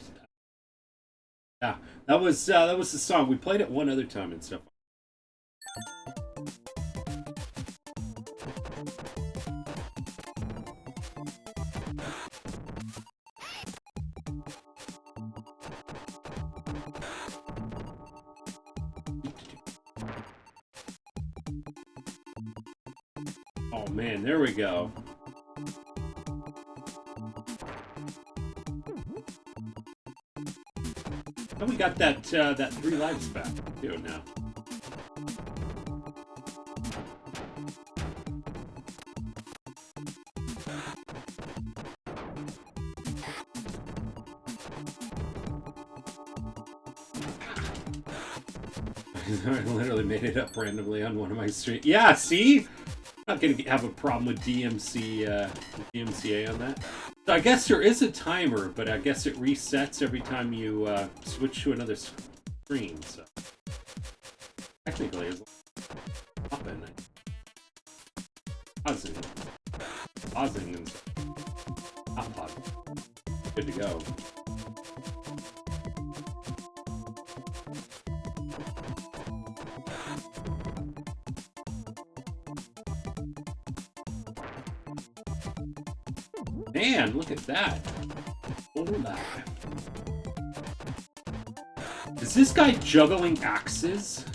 S5: Yeah, that was the song. We played it one other time and stuff. Oh man, there we go. And we got that 3 lives back too now. I literally made it up randomly on one of my streams. Yeah, see? I'm not gonna have a problem with DMCA on that. So I guess there is a timer, but I guess it resets every time you switch to another screen. So technically, it's popping, pausing, and not pausing. Good to go. Man, look at that. Hola. Is this guy juggling axes?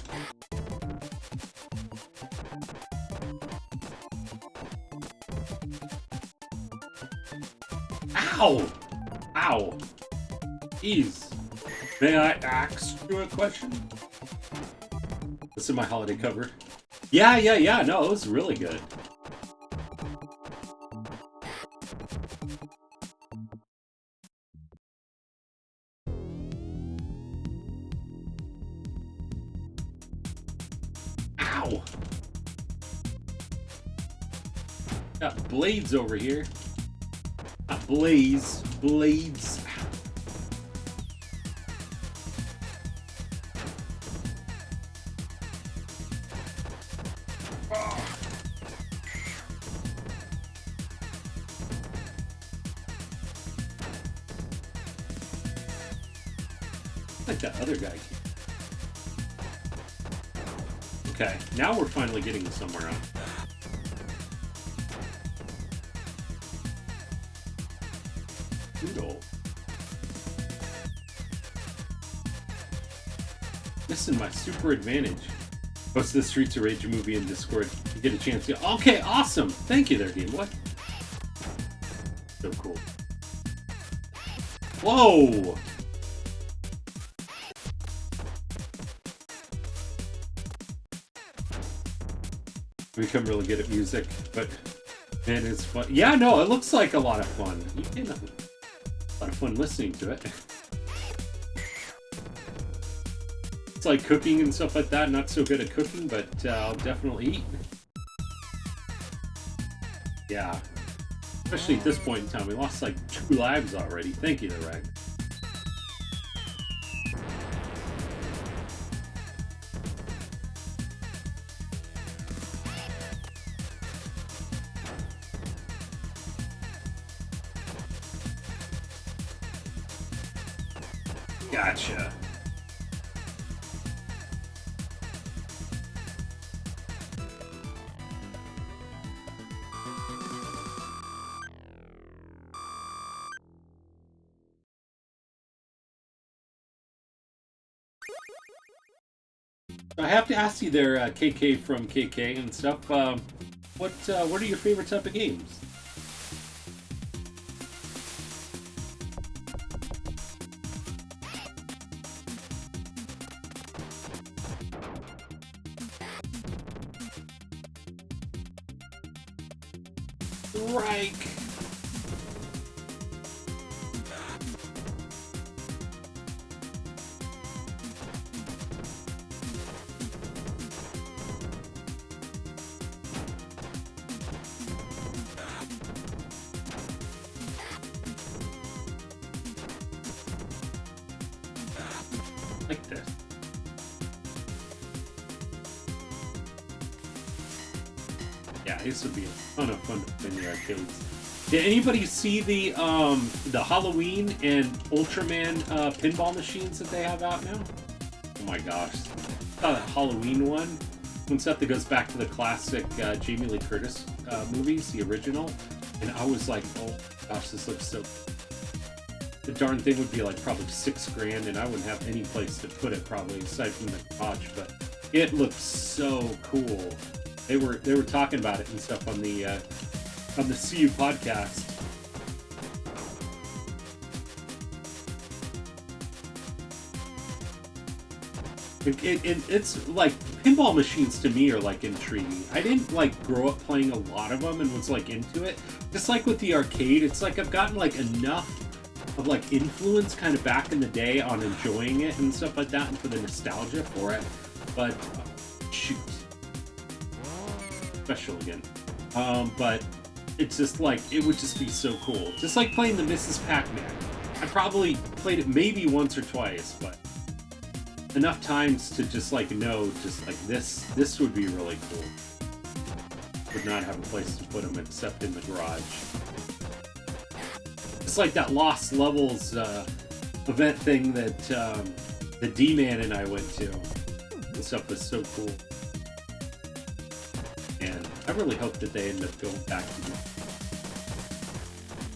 S5: Ow! Ow. Jeez. May I ask you a question? This is my holiday cover. Yeah. No, it was really good. Got Blades over here. Not Blaze. Blades. Like that other guy. Okay, now we're finally getting somewhere on. Doodle. Missing my super advantage. Post the Streets of Rage movie in Discord. You get a chance to. Okay, awesome. Thank you there, Dean. What? So cool. Whoa! Become really good at music, but man, it's fun. Yeah, no, it looks like a lot of fun. You can a lot of fun listening to it. It's like cooking and stuff like that. Not so good at cooking, but I'll definitely eat. Yeah, especially at this point in time, we lost like 2 lives already. Thank you, there, Rag. Gotcha. I have to ask you there, KK from KK and stuff. What are your favorite type of games? Right. Like this. Yeah, this would be a ton of fun to play in the arcades. Did anybody see the Halloween and Ultraman pinball machines that they have out now? Oh my gosh. I saw that Halloween one stuff that goes back to the classic Jamie Lee Curtis movies, the original. And I was like, oh gosh, this looks so... The darn thing would be like probably $6,000 and I wouldn't have any place to put it probably aside from the garage, but it looks so cool. They were talking about it and stuff on the CU podcast. It's like pinball machines to me are like intriguing. I didn't like grow up playing a lot of them and was like into it. Just like with the arcade, it's like I've gotten like enough of like influence kind of back in the day on enjoying it and stuff like that and for the nostalgia for it. But shoot. Special again. But it's just like, it would just be so cool. Just like playing the Mrs. Pac-Man. I probably played it maybe once or twice, but enough times to just like know, just like this would be really cool. Would not have a place to put them except in the garage. It's like that Lost Levels event thing that the D-Man and I went to. This stuff was so cool. And I really hope that they end up going back to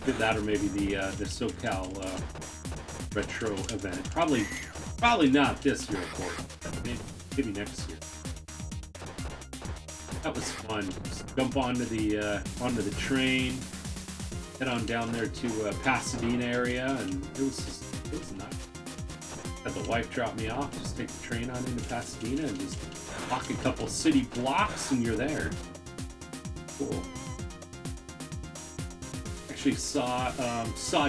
S5: do that, or maybe the SoCal retro event. Probably not this year, of course. Maybe next year. That was fun. Just jump onto the train, head on down there to Pasadena area, and it was nice. Had the wife drop me off, just take the train on into Pasadena and just walk a couple city blocks and you're there. Cool. Actually saw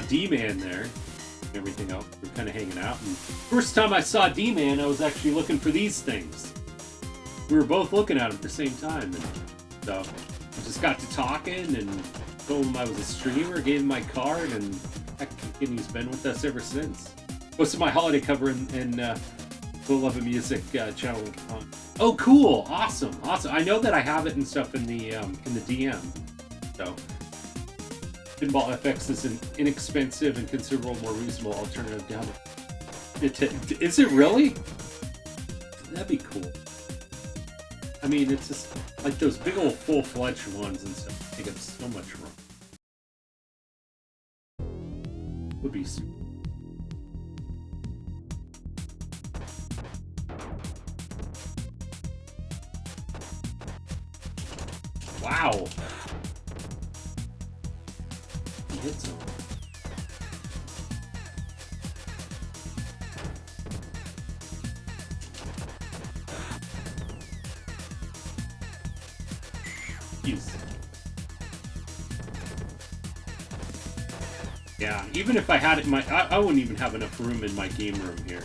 S5: D-Man there and everything else. We're kind of hanging out. And first time I saw D-Man, I was actually looking for these things. We were both looking at them at the same time, and so just got to talking and told him I was a streamer, gave him my card, and he's been with us ever since. Posted my holiday cover in the Love of Music channel. Oh, cool! Awesome, awesome. I know that I have it and stuff in the DM. So, Pinball FX is an inexpensive and considerable, more reasonable alternative down. Is it really? That'd be cool. I mean, it's just like those big old full-fledged ones and stuff. Take up so much room. Would be super. Wow. He hit some. Yeah, even if I had it in my... I wouldn't even have enough room in my game room here.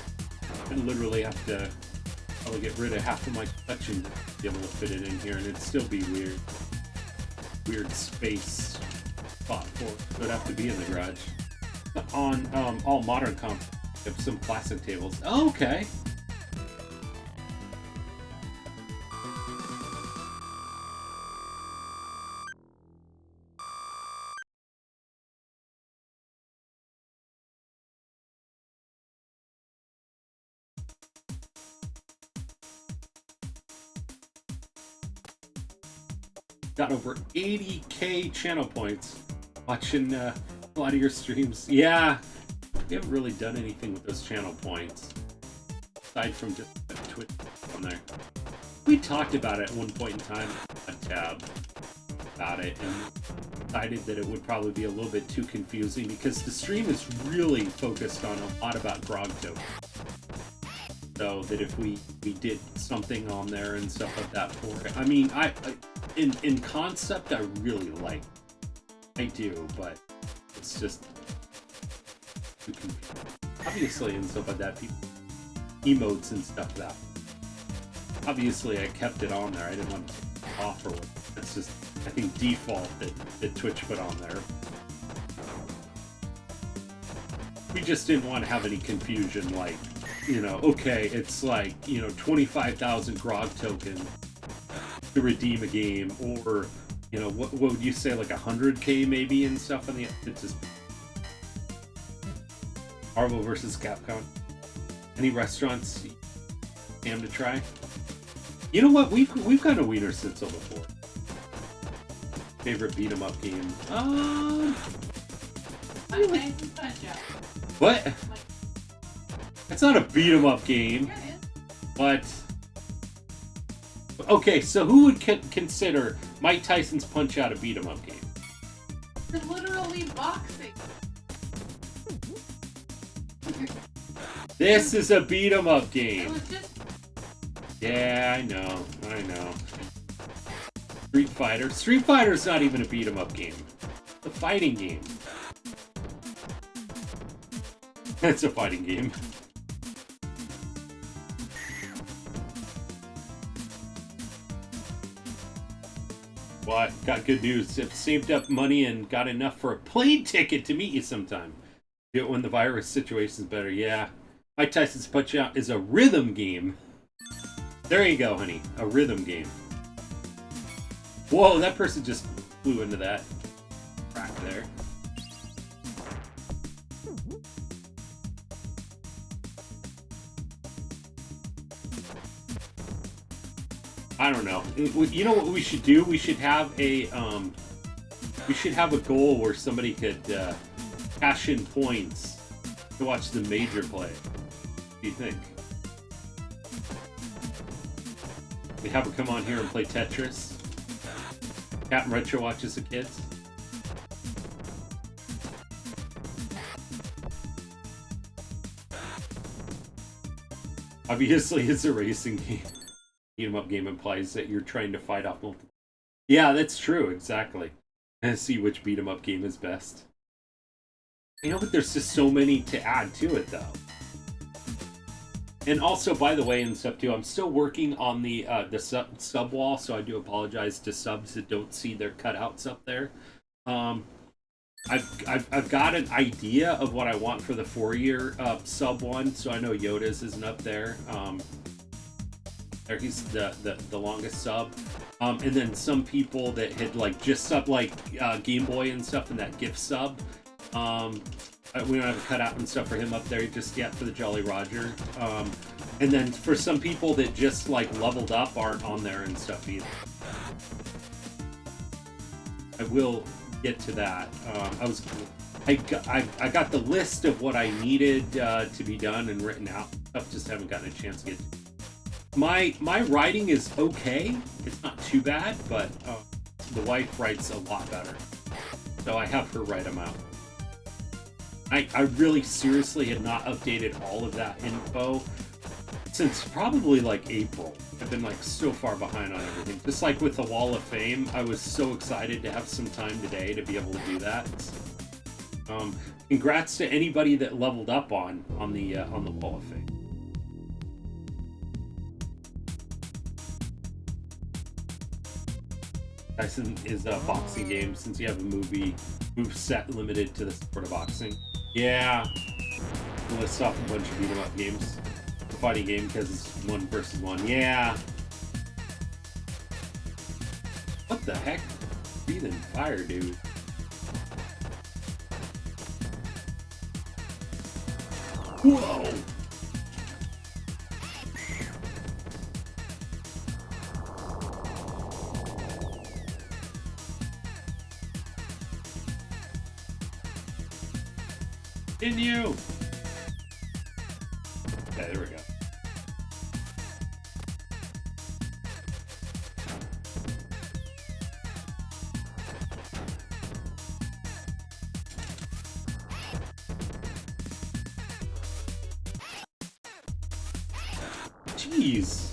S5: I'd literally have to probably get rid of half of my collection to be able to fit it in here, and it'd still be weird. Weird space spot for it. So it'd have to be in the garage. On all modern comps, have some classic tables. Oh, okay. Got over 80k channel points watching a lot of your streams. Yeah, we haven't really done anything with those channel points aside from just a Twitch on there. We talked about it at one point in time on Tab about it and decided that it would probably be a little bit too confusing because the stream is really focused on a lot about Grog Token. So that if we did something on there and stuff like that for it, I mean, I in concept, I really like it. I do, but it's just too confusing. Obviously, and stuff like that, people emotes and stuff like that. Obviously, I kept it on there. I didn't want to take it off or what. That's just, I think, default that Twitch put on there. We just didn't want to have any confusion, like, you know, okay, it's like, you know, 25,000 Grog token to redeem a game, or, you know, what would you say, like 100k maybe and stuff on the, it's just Marvel versus Capcom. Any restaurants am to try? You know what, we've got a Wiener Schnitzel before. Favorite beat 'em up game? What? It's not a beat 'em up game, but okay. So who would consider Mike Tyson's Punch Out a beat 'em up game?
S3: It's literally boxing.
S5: This is a beat 'em up
S3: It
S5: game.
S3: was just
S5: Yeah, I know. Street Fighter. Street Fighter's not even a beat 'em up game. It's a fighting game. It's a fighting game. What? Got good news. I've saved up money and got enough for a plane ticket to meet you sometime. Do it when the virus situation's better. Yeah. Mike Tyson's Punch Out is a rhythm game. There you go, honey. A rhythm game. Whoa, that person just flew into that crack there. I don't know. You know what we should do? We should have a goal where somebody could cash in points to watch the major play. What do you think? We have her come on here and play Tetris. Captain Retro watches the kids. Obviously, it's a racing game. Beat 'em up game implies that you're trying to fight off multiple. Yeah, that's true, exactly. And see which beat 'em up game is best. You know, but there's just so many to add to it, though. And also, by the way, and stuff too, I'm still working on the sub wall, so I do apologize to subs that don't see their cutouts up there. I've got an idea of what I want for the 4-year sub one, so I know Yoda's isn't up there. He's the longest sub. And then some people that had like just sub like Game Boy and stuff in that gift sub. We don't have a cutout and stuff for him up there just yet for the Jolly Roger. And then for some people that just like leveled up aren't on there and stuff either. I will get to that. I got the list of what I needed to be done and written out. I just haven't gotten a chance to get to. My writing is okay. It's not too bad, but the wife writes a lot better. So I have her write them out. I really seriously had not updated all of that info since probably like April. I've been like so far behind on everything. Just like with the Wall of Fame, I was so excited to have some time today to be able to do that. Congrats to anybody that leveled up on the Wall of Fame. Tyson is a boxing game since you have a move set limited to the sport of boxing. Yeah, list off a bunch of beat 'em up games. A fighting game because it's 1 versus 1. Yeah. What the heck? Breathing fire, dude. Whoa. Continue! Okay, there we go. Jeez!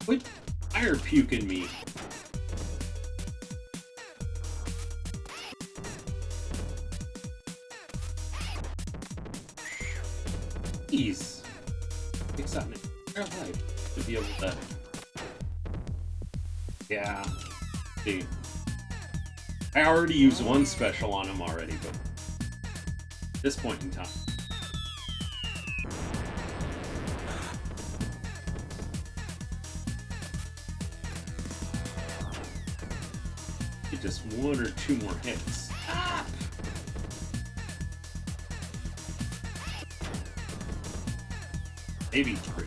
S5: Quit fire puking me. Jeez. Fix that in their life to be able to. Yeah. See. I already used one special on him already, but at this point in time. Get just 1 or 2 more hits. Stop! Maybe 3.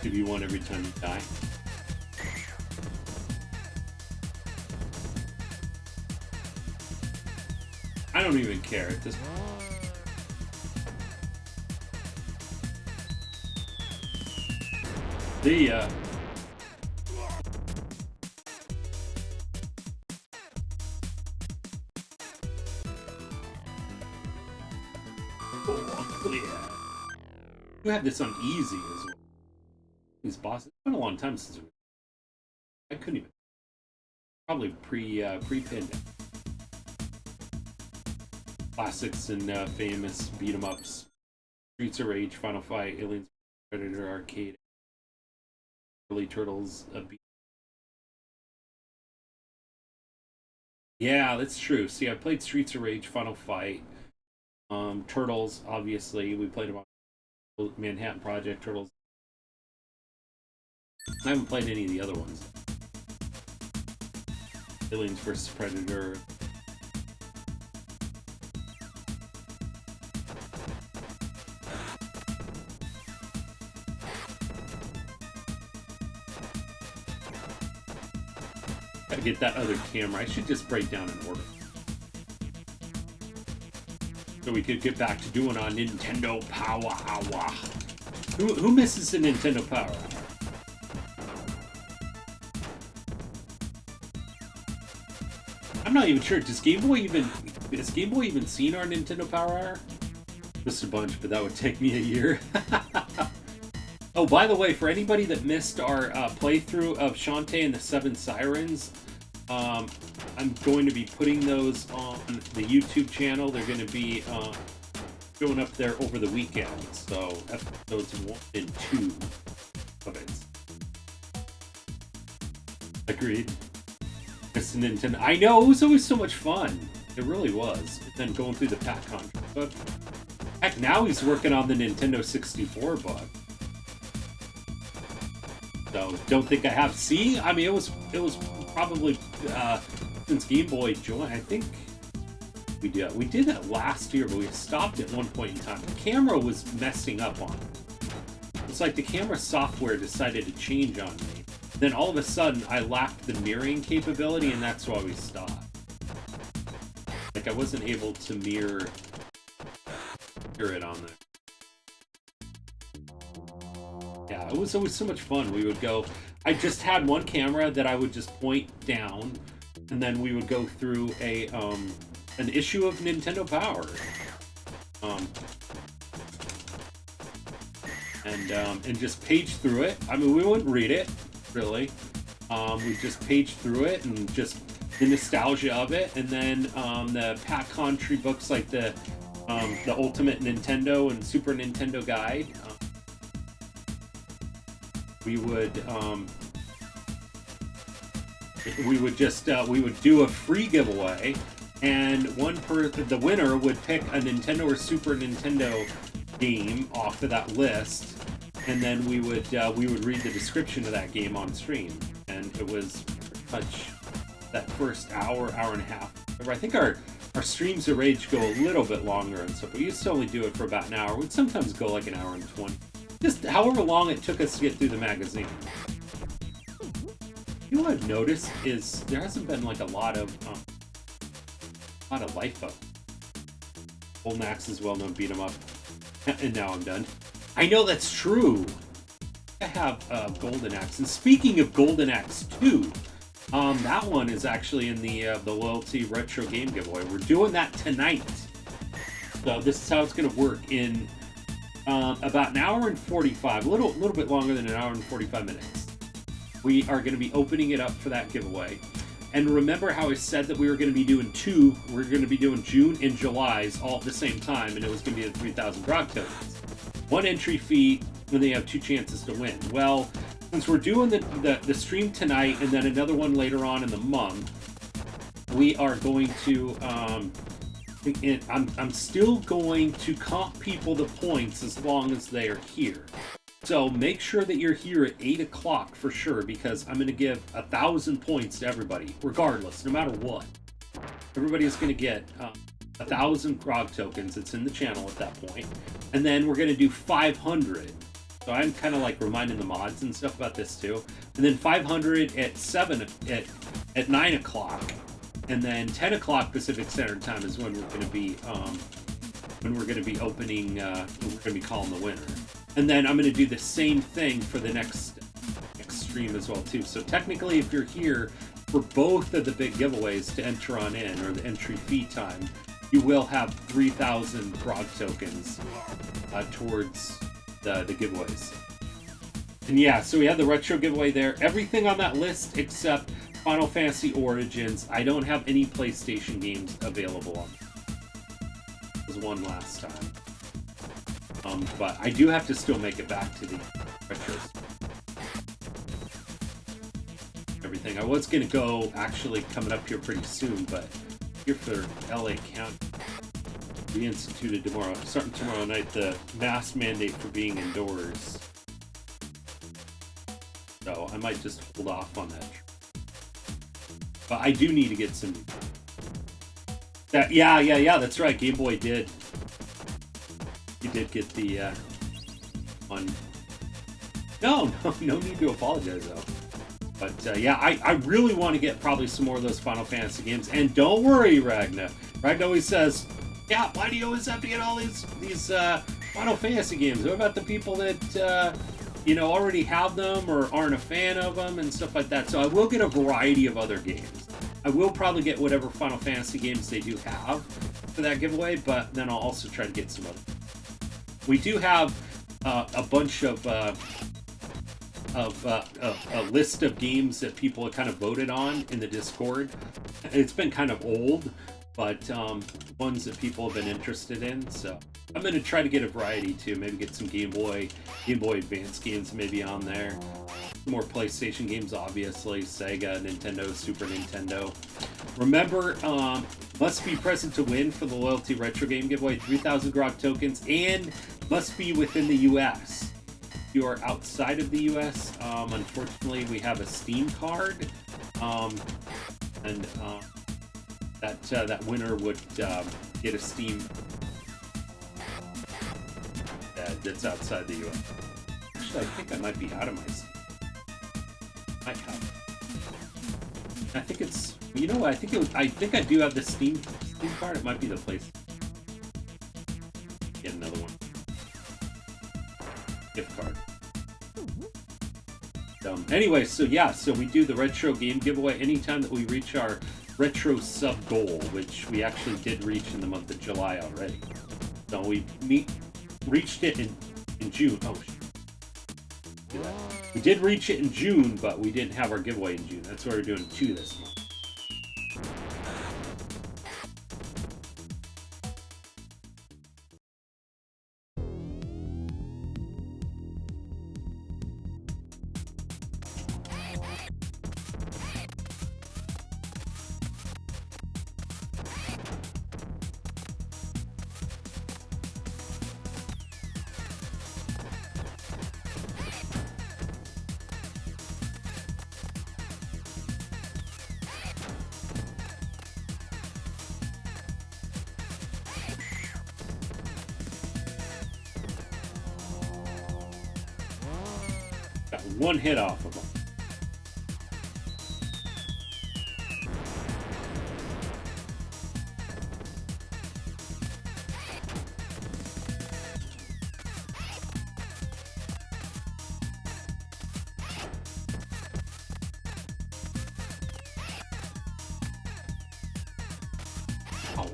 S5: Give you 1 every time you die. I don't even care at this point. See ya. You have this on easy as well. These bosses. It's been a long time since I couldn't even. Probably pre-pandemic. Classics and famous beat 'em ups. Streets of Rage, Final Fight, Aliens, Predator, Arcade, early Turtles. Yeah, that's true. See, I played Streets of Rage, Final Fight, Turtles. Obviously, we played them on Manhattan Project, Turtles. I haven't played any of the other ones. Aliens vs. Predator. Gotta get that other camera. I should just break down an order. So we could get back to doing our Nintendo Power Hour. Who misses the Nintendo Power Hour? I'm not even sure. Has Game Boy even seen our Nintendo Power Hour? Just a bunch, but that would take me a year. Oh, by the way, for anybody that missed our playthrough of Shantae and the Seven Sirens, I'm going to be putting those on the YouTube channel. They're going to be going up there over the weekend. So episodes 1 and 2 of it. Agreed. It's Nintendo. I know, it was always so much fun. It really was. And then going through the Pat Contra book. Heck, now he's working on the Nintendo 64 book. So don't think I have. See, I mean, it was probably since Game Boy joined. I think we did it last year, but we stopped at one point in time. The camera was messing up on it. It's like the camera software decided to change on me. Then all of a sudden, I lacked the mirroring capability, and that's why we stopped. Like I wasn't able to mirror it on there. Yeah, it was always so much fun. We would go. I just had one camera that I would just point down, and then we would go through an issue of Nintendo Power. And just page through it. I mean, we wouldn't read it, really. We just page through it and just the nostalgia of it, and then the Pat Contra books like the Ultimate Nintendo and Super Nintendo Guide. We would do a free giveaway, and the winner would pick a Nintendo or Super Nintendo game off of that list, and then we would read the description of that game on stream. And it was pretty much that first hour and a half. I think our streams of Rage go a little bit longer and stuff. We used to only do it for about an hour. We'd sometimes go like an hour and 20. Just however long it took us to get through the magazine. You know what I've noticed is there hasn't been like a lot of LIFO. Golden Axe is well known beat 'em up. And now I'm done. I know that's true. I have Golden Axe. And speaking of Golden Axe 2, that one is actually in the Loyalty Retro Game Giveaway. We're doing that tonight. So this is how it's going to work in about an hour and 45, a little bit longer than an hour and 45 minutes. We are going to be opening it up for that giveaway. And remember how I said that we were going to be doing two? We're going to be doing June and July's all at the same time, and it was going to be the 3,000 Grog tokens. One entry fee, and they have 2 chances to win. Well, since we're doing the stream tonight and then another one later on in the month, we are going to I'm still going to comp people the points as long as they are here. So make sure that you're here at 8 o'clock for sure, because I'm going to give 1,000 points to everybody, regardless, no matter what. Everybody is going to get 1,000 Grog tokens. It's in the channel at that point. And then we're going to do 500. So I'm kind of like reminding the mods and stuff about this too. And then 500 at 9 o'clock. And then 10 o'clock Pacific Standard Time is when we're going to be opening. We're going to be calling the winner. And then I'm going to do the same thing for the next stream as well too. So technically, if you're here for both of the big giveaways to enter on in, or the entry fee time, you will have 3,000 Grog tokens towards the giveaways. And yeah, so we have the retro giveaway there. Everything on that list except Final Fantasy Origins. I don't have any PlayStation games available on. There was one last time. But I do have to still make it back to the retros. Everything. I was going to go actually coming up here pretty soon, but here for LA County. Reinstituted tomorrow, starting tomorrow night, the mask mandate for being indoors. So I might just hold off on that. But I do need to get some. Yeah, that's right. Game Boy did. He did get the one. No need to apologize though. But yeah, I really want to get probably some more of those Final Fantasy games. And don't worry, Ragna. Ragna always says, yeah, why do you always have to get all these Final Fantasy games? What about the people that already have them or aren't a fan of them and stuff like that? So I will get a variety of other games. I will probably get whatever Final Fantasy games they do have for that giveaway, but then I'll also try to get some other. We do have a bunch of a list of games that people have kind of voted on in the Discord. It's been kind of old, but ones that people have been interested in. So I'm gonna try to get a variety too. Maybe get some Game Boy Advance games maybe on there. More PlayStation games, obviously. Sega, Nintendo, Super Nintendo. Remember, must be present to win for the Loyalty Retro Game Giveaway. 3,000 Grok tokens, and must be within the U.S. If you are outside of the U.S., unfortunately, we have a Steam card, that winner would get a Steam that's outside the U.S. Actually, I think I might be out of my Steam. Might have. I think it's. You know what? I think I do have the Steam card. It might be the place. Get another one. Gift card. Anyway, so yeah, so we do the retro game giveaway anytime that we reach our retro sub goal, which we actually did reach in the month of July already. So we reached it in June. Oh shit. Do that. We did reach it in June, but we didn't have our giveaway in June. That's why we're doing 2 this month. Got 1 hit off of them. Oh.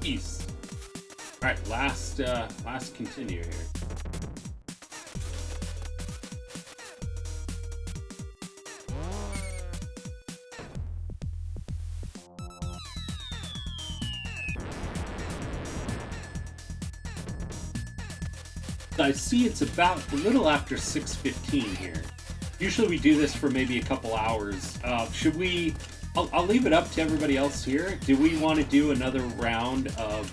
S5: Peace. All right, last continue here. I see it's about a little after 6:15 here. Usually we do this for maybe a couple hours. Should we? I'll leave it up to everybody else here. Do we want to do another round of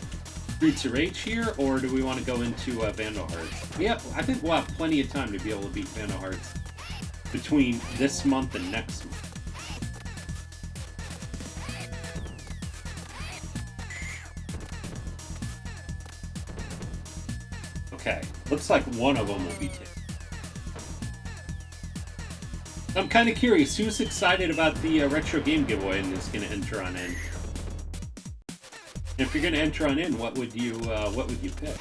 S5: Streets of Rage here, or do we want to go into Vandal Hearts? Yeah, I think we'll have plenty of time to be able to beat Vandal Hearts between this month and next month. Okay, looks like one of them will be taken. I'm kind of curious, who's excited about the retro game giveaway and is going to enter on in? If you're going to enter on in, what would you pick?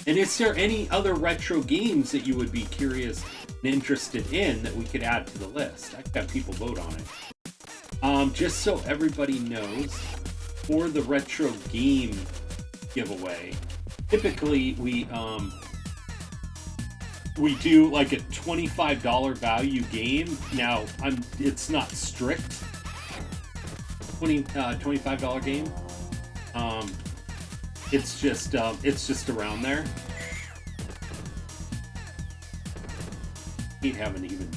S5: And is there any other retro games that you would be curious and interested in that we could add to the list? I've got people vote on it. Just so everybody knows, for the retro game giveaway, typically we do like a $25 value game. Now, it's not strict. $25 game. It's just around there. Ain't having even.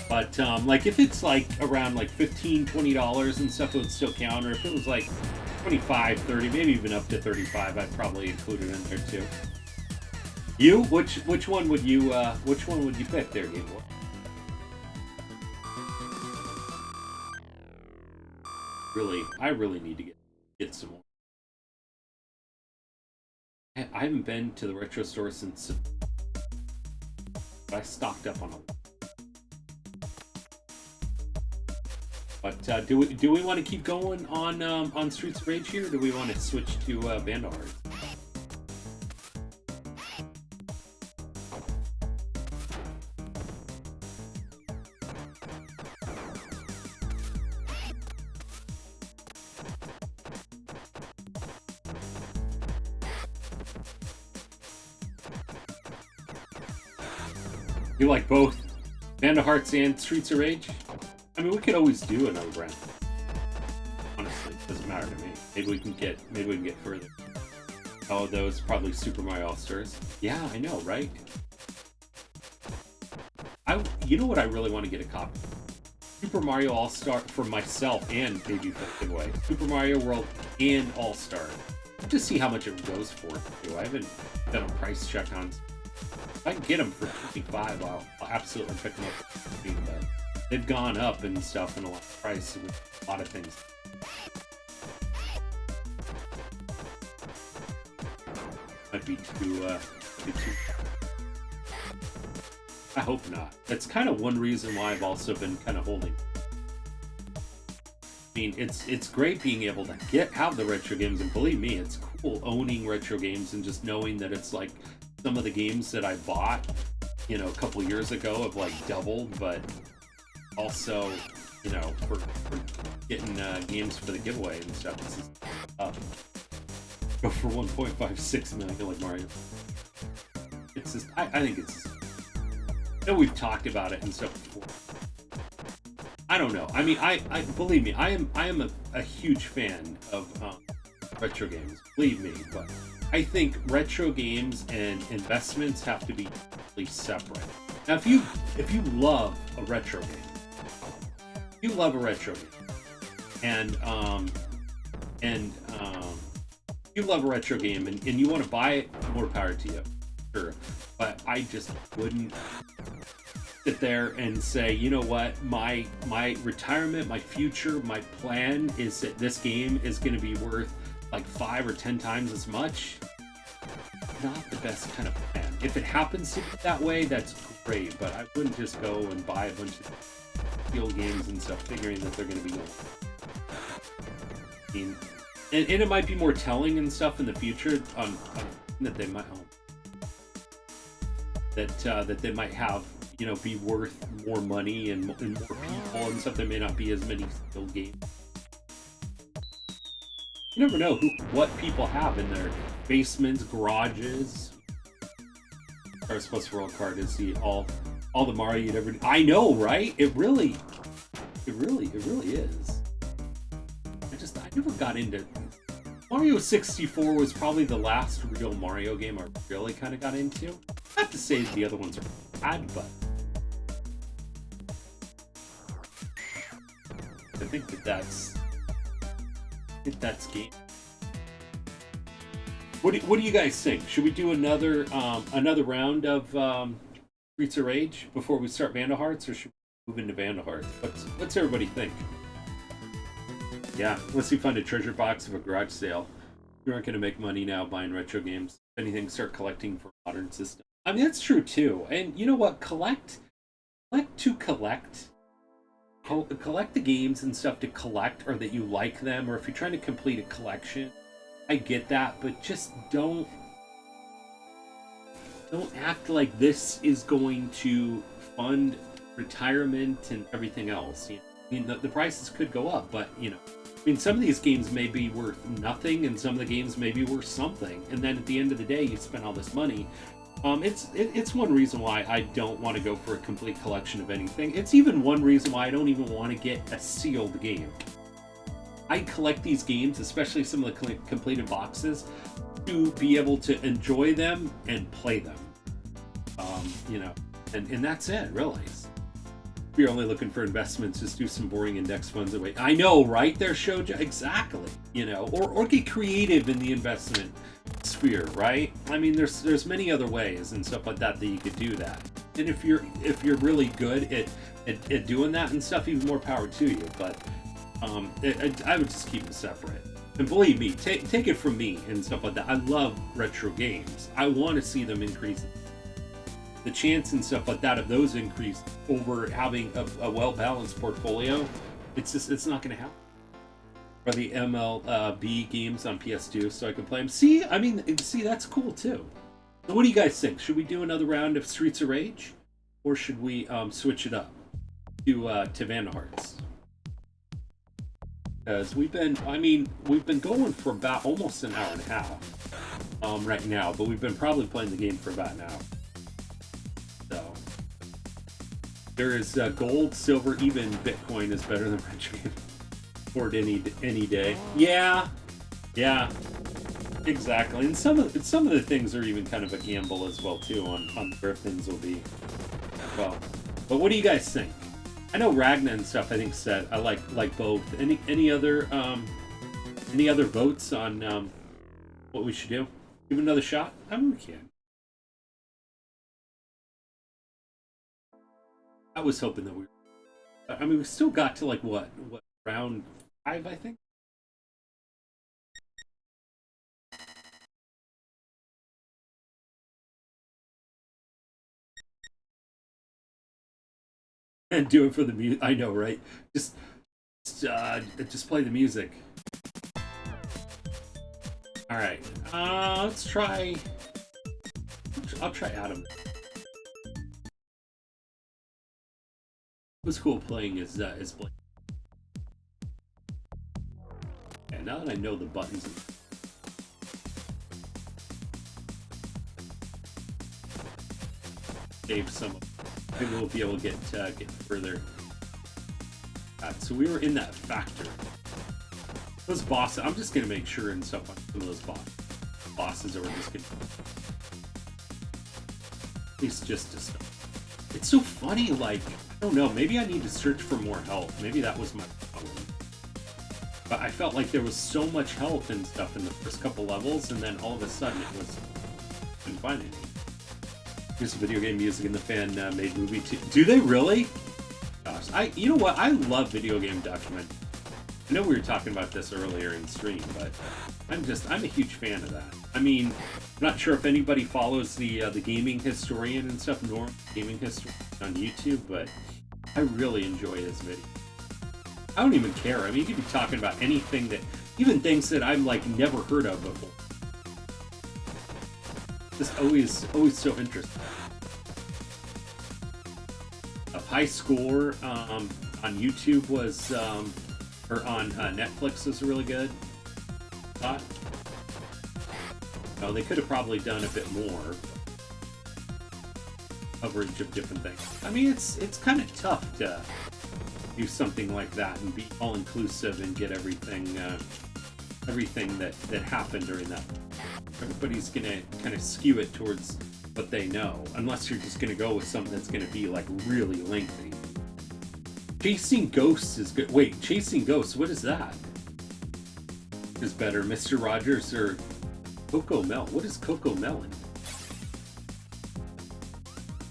S5: But like if it's like around like $15, $20 and stuff, it would still count. Or if it was like 25, 30, maybe even up to 35, I'd probably include it in there too. You? Which one would you pick there, Game Boy? I really need to get some more. I haven't been to the retro store since, but I stocked up on them. But do we want to keep going on Streets of Rage here, or do we want to switch to Vandal Hearts? You like both Vanda Hearts and Streets of Rage? I mean, we could always do another round. Honestly, it doesn't matter to me. Maybe we can get further. Oh, those probably Super Mario All-Stars. Yeah, I know, right? You know what I really want to get a copy? Super Mario All-Star for myself and maybe for the giveaway. Super Mario World and All-Star. Just see how much it goes for. Too. I haven't done a price check on. If I can get them for $25, I'll absolutely pick them up. But they've gone up and stuff in a lot of price with a lot of things. Might be too. I hope not. That's kind of one reason why I've also been kind of holding. I mean, it's great being able to have the retro games, and believe me, it's cool owning retro games and just knowing that it's like some of the games that I bought, you know, a couple years ago have like doubled, but also, you know, for getting games for the giveaway and stuff. This is go for 1.56 million like Mario. It's just, I think it's. I know we've talked about it and stuff before. I don't know. I mean, I believe me, I am a huge fan of retro games. Believe me, but I think retro games and investments have to be completely separate. Now, if you love a retro game, and you love a retro game and you want to buy it, more power to you. Sure. But I just wouldn't sit there and say, you know what, my retirement, my future, my plan is that this game is going to be worth like 5 or 10 times as much. Not the best kind of plan. If it happens to be that way, that's great, but I wouldn't just go and buy a bunch of field games and stuff figuring that they're going to be going. I mean, and it might be more telling and stuff in the future on that they might that they might have, you know, be worth more money and more people and stuff. There may not be as many field games. You never know what people have in their basements, garages. Our supposed world card is all the Mario you'd ever. I know, right? It really is. I never got into Mario 64. Was probably the last real Mario game I really kind of got into. I have to say the other ones are bad, but I think that's game. What do you guys think? Should we do another round of Streets of Rage before we start Vanda Hearts, or should we move into Vanda Hearts? What's everybody think? Yeah, unless you find a treasure box of a garage sale, you aren't going to make money now buying retro games. If anything, start collecting for modern systems. I mean, that's true too. And you know what? Collect the games and stuff to collect, or that you like them, or if you're trying to complete a collection, I get that, but just don't act like this is going to fund retirement and everything else. You know? I mean, the prices could go up, but you know, I mean, some of these games may be worth nothing, and some of the games may be worth something. And then at the end of the day, you spend all this money. It's one reason why I don't want to go for a complete collection of anything. It's even one reason why I don't even want to get a sealed game. I collect these games, especially some of the completed boxes, to be able to enjoy them and play them. You know, and that's it, really. If you're only looking for investments, just do some boring index funds away. I know, right there, Shoja? Exactly. You know, or get creative in the investment sphere, right? I mean, there's many other ways and stuff like that you could do that. And if you're really good at doing that and stuff, even more power to you. But I would just keep it separate. And believe me, take it from me and stuff like that. I love retro games. I want to see them increase. The chance and stuff like that of those increase over having a well-balanced portfolio, it's not going to happen. Or the MLB games on PS2, so I can play them. See, that's cool too. So what do you guys think? Should we do another round of Streets of Rage, or should we switch it up to Vanda Hearts? Because we've been going for about almost an hour and a half right now, but we've been probably playing the game for about an hour. So There is gold, silver, even Bitcoin is better than retro game or any day. Yeah, yeah, exactly. And some of the things are even kind of a gamble as well too on where things will be. Well, but what do you guys think? I know Ragna and stuff. I think said I like both. Any other votes on what we should do? Give it another shot. I mean, we can. I was hoping that we still got to like what round 5, I think. And do it for the music. I know, right? Just play the music. All right. Let's try. I'll try Adam. It was cool playing as Blake. And now that I know the buttons. Save some. Maybe we'll be able to get further. So we were in that factory. Those bosses, I'm just gonna make sure and stuff on some of those bosses that we're just gonna. At least just to start. It's so funny, like, I don't know, maybe I need to search for more health. Maybe that was my problem. But I felt like there was so much health and stuff in the first couple levels, and then all of a sudden it was. Couldn't find any. Here's video game music in the fan-made movie too. Do they really? Gosh, you know what? I love video game document. I know we were talking about this earlier in stream, but I'm a huge fan of that. I mean, I'm not sure if anybody follows the gaming historian and stuff, Norm Gaming Historian on YouTube, but I really enjoy his video. I don't even care. I mean, you could be talking about anything even things that I've like never heard of before. Just always so interesting. A high score on YouTube was, or on Netflix was really good. I thought. Oh, they could have probably done a bit more coverage of different things. I mean, it's kind of tough to do something like that and be all inclusive and get everything that happened during that. Everybody's gonna kind of skew it towards what they know, unless you're just gonna go with something that's gonna be like really lengthy. Chasing Ghosts is good. Wait, Chasing Ghosts, what is that? Is better, Mr. Rogers or Coco Melon? What is Coco Melon?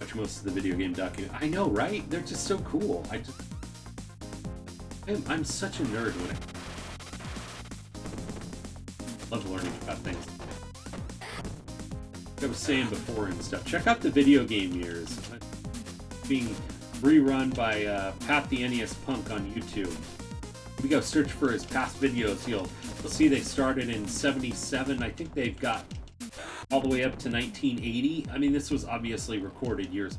S5: Watch most of the video game document. I know, right? They're just so cool. I'm such a nerd when I love learning about things. Like I was saying before and stuff. Check out the video game years. Being rerun by Pat the NES Punk on YouTube. If you go search for his past videos, you'll see they started in 77. I think they've got all the way up to 1980. I mean, this was obviously recorded years.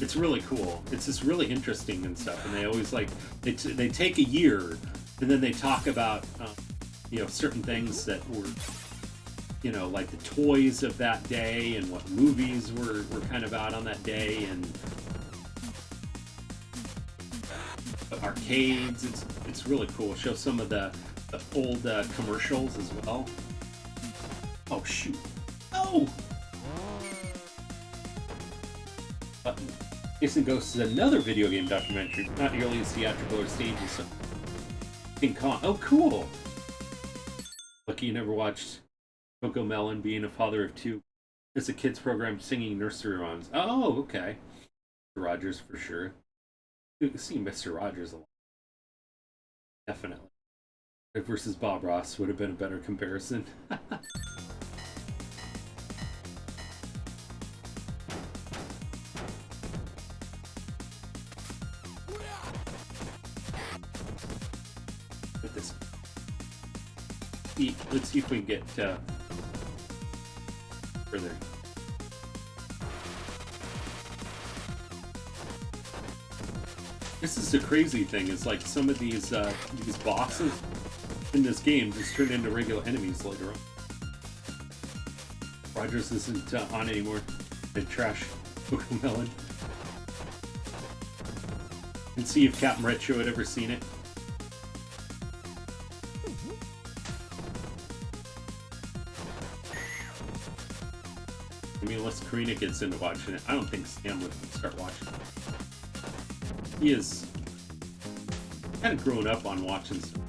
S5: It's really cool. It's just really interesting and stuff. And they always like they take a year and then they talk about certain things that were like the toys of that day and what movies were kind of out on that day and arcades. It's really cool. Show some of the old commercials as well. Oh shoot! Oh. Chasing Ghosts is another video game documentary, not nearly as theatrical or stagey. So King Kong. Oh, cool. Lucky you never watched Coco Melon, being a father of two. It's a kids program singing nursery rhymes. Oh, okay. Mr. Rogers for sure. You can see Mr. Rogers a lot. Definitely. Versus Bob Ross would have been a better comparison. Let's see if we can get further. This is the crazy thing, is like some of these bosses in this game just turn into regular enemies later on. Rogers isn't on anymore. Big trash. Coco Melon. And see if Captain Retro had ever seen it. I mean, unless Karina gets into watching it, I don't think Sam would start watching it. He is kind of grown up on watching some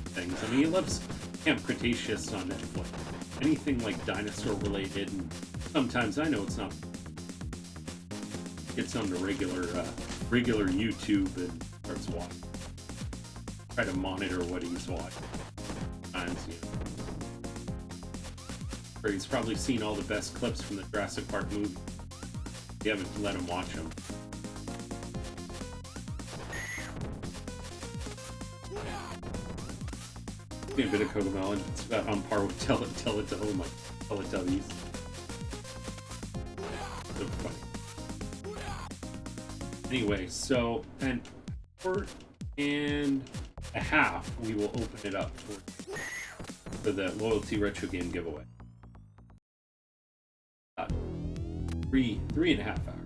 S5: things. I mean, he loves Camp Cretaceous on Netflix. Anything like dinosaur related, and sometimes I know it's not. Gets on the regular YouTube and starts watching. Try to monitor what he's watching. Sometimes, you know. Or he's probably seen all the best clips from the Jurassic Park movie. You haven't let him watch them. A bit of Cocomelon. It's about on par with Teletubbies. So funny. Anyway, so an hour and a half, we will open it up for the Loyalty Retro Game giveaway. 3.5 hours.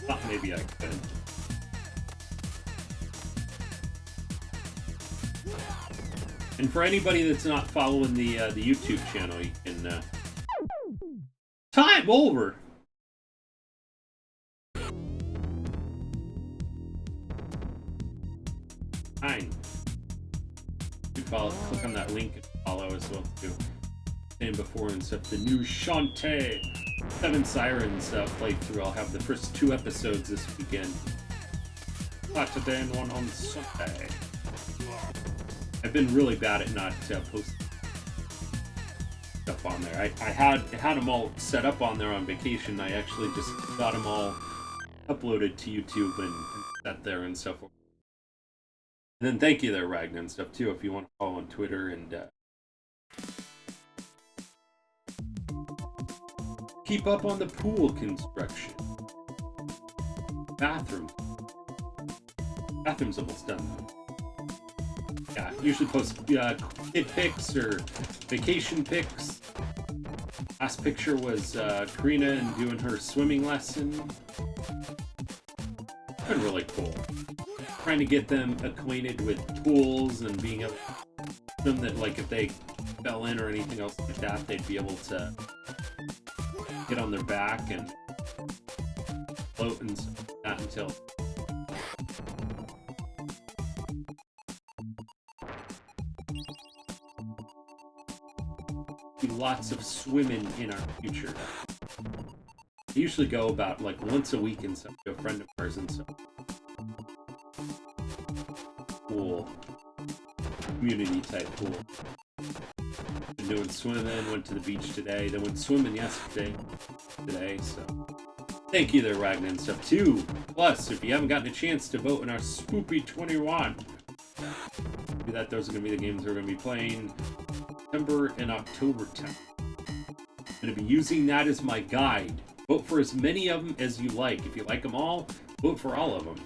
S5: Thought maybe I could. And for anybody that's not following the YouTube channel, you can time over. Fine. You follow, click on that link and follow as well too. And before and stuff, the new Shantae 7 Sirens playthrough. I'll have the first 2 episodes this weekend. Saturday and one on Sunday. I've been really bad at not posting stuff on there. I had them all set up on there on vacation. I actually just got them all uploaded to YouTube and set there and stuff. And then thank you there, Ragnar, and stuff too, if you want to follow on Twitter and keep up on the pool construction. Bathrooms almost done. Yeah, usually post kid pics or vacation pics. Last picture was Karina and doing her swimming lesson. Been really cool. Trying to get them acquainted with tools and being able to them that, like, if they fell in or anything else like that, they'd be able to get on their back and float and stuff like that until lots of swimming in our future. I usually go about like once a week and stuff to a friend of ours and stuff. Pool. Community type pool. Been doing swimming, went to the beach today, then went swimming yesterday. So thank you there, Ragnar and stuff too. Plus, if you haven't gotten a chance to vote in our Spoopy 21, do that. Those are going to be the games we're going to be playing September and October 10th. I'm going to be using that as my guide. Vote for as many of them as you like. If you like them all, vote for all of them.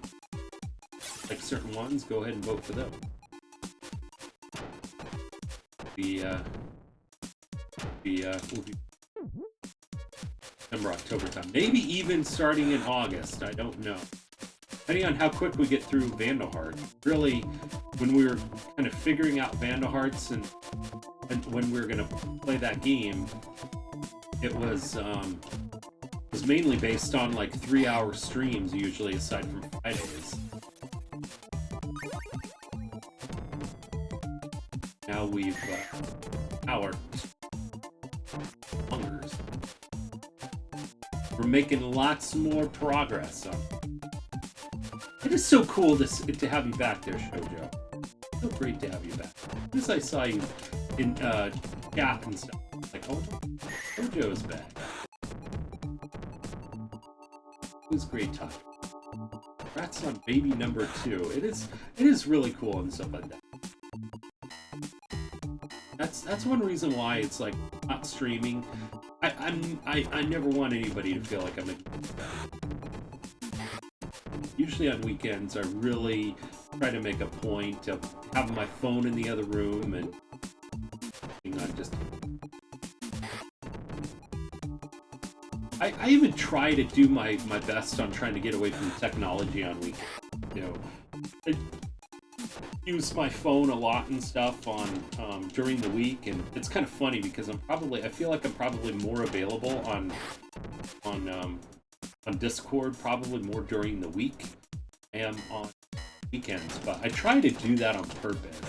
S5: Like certain ones, go ahead and vote for them. We'll be September, October time. Maybe even starting in August. I don't know. Depending on how quick we get through Vandal Hearts. Really, when we were kind of figuring out Vandal Hearts and when we were going to play that game, it was mainly based on like 3-hour streams usually, aside from Fridays. Now we've our hungers. We're making lots more progress on it. It is so cool to have you back there, Shoujo. So great to have you back. As I saw you in Gap and stuff, like, oh, Shoujo is back. It was great time. Congrats on baby number 2. It is really cool and stuff like that. That's one reason why it's like not streaming. I never want anybody to feel like I'm usually on weekends I really try to make a point of having my phone in the other room and not just I even try to do my best on trying to get away from technology on weekends. You know, I use my phone a lot and stuff on during the week, and it's kind of funny because I feel like I'm probably more available on Discord probably more during the week I am on weekends, but I try to do that on purpose.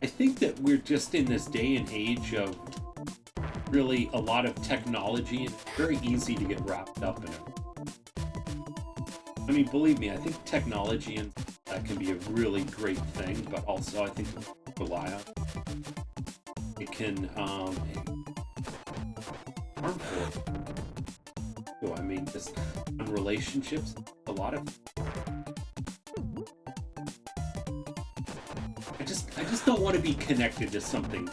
S5: I think that we're just in this day and age of really a lot of technology, and it's very easy to get wrapped up in it. I mean, believe me, I think technology and that can be a really great thing, but also I think rely on it can harmful. So, I mean, just on relationships, a lot of I just don't want to be connected to something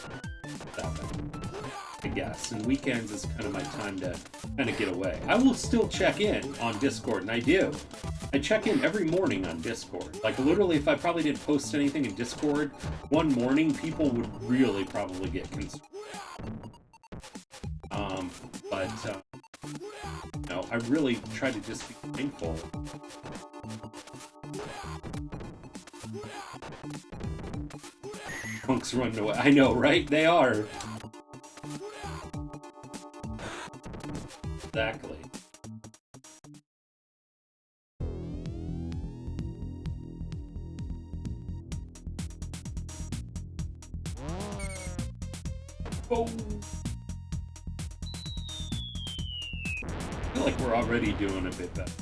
S5: I guess, and weekends is kind of my time to kind of get away. I will still check in on Discord, and I do. I check in every morning on Discord. Like, literally, if I probably didn't post anything in Discord one morning, people would really probably get concerned. You know, I really try to just be mindful. Punks run away. I know, right? They are. Exactly. Oh. I feel like we're already doing a bit better.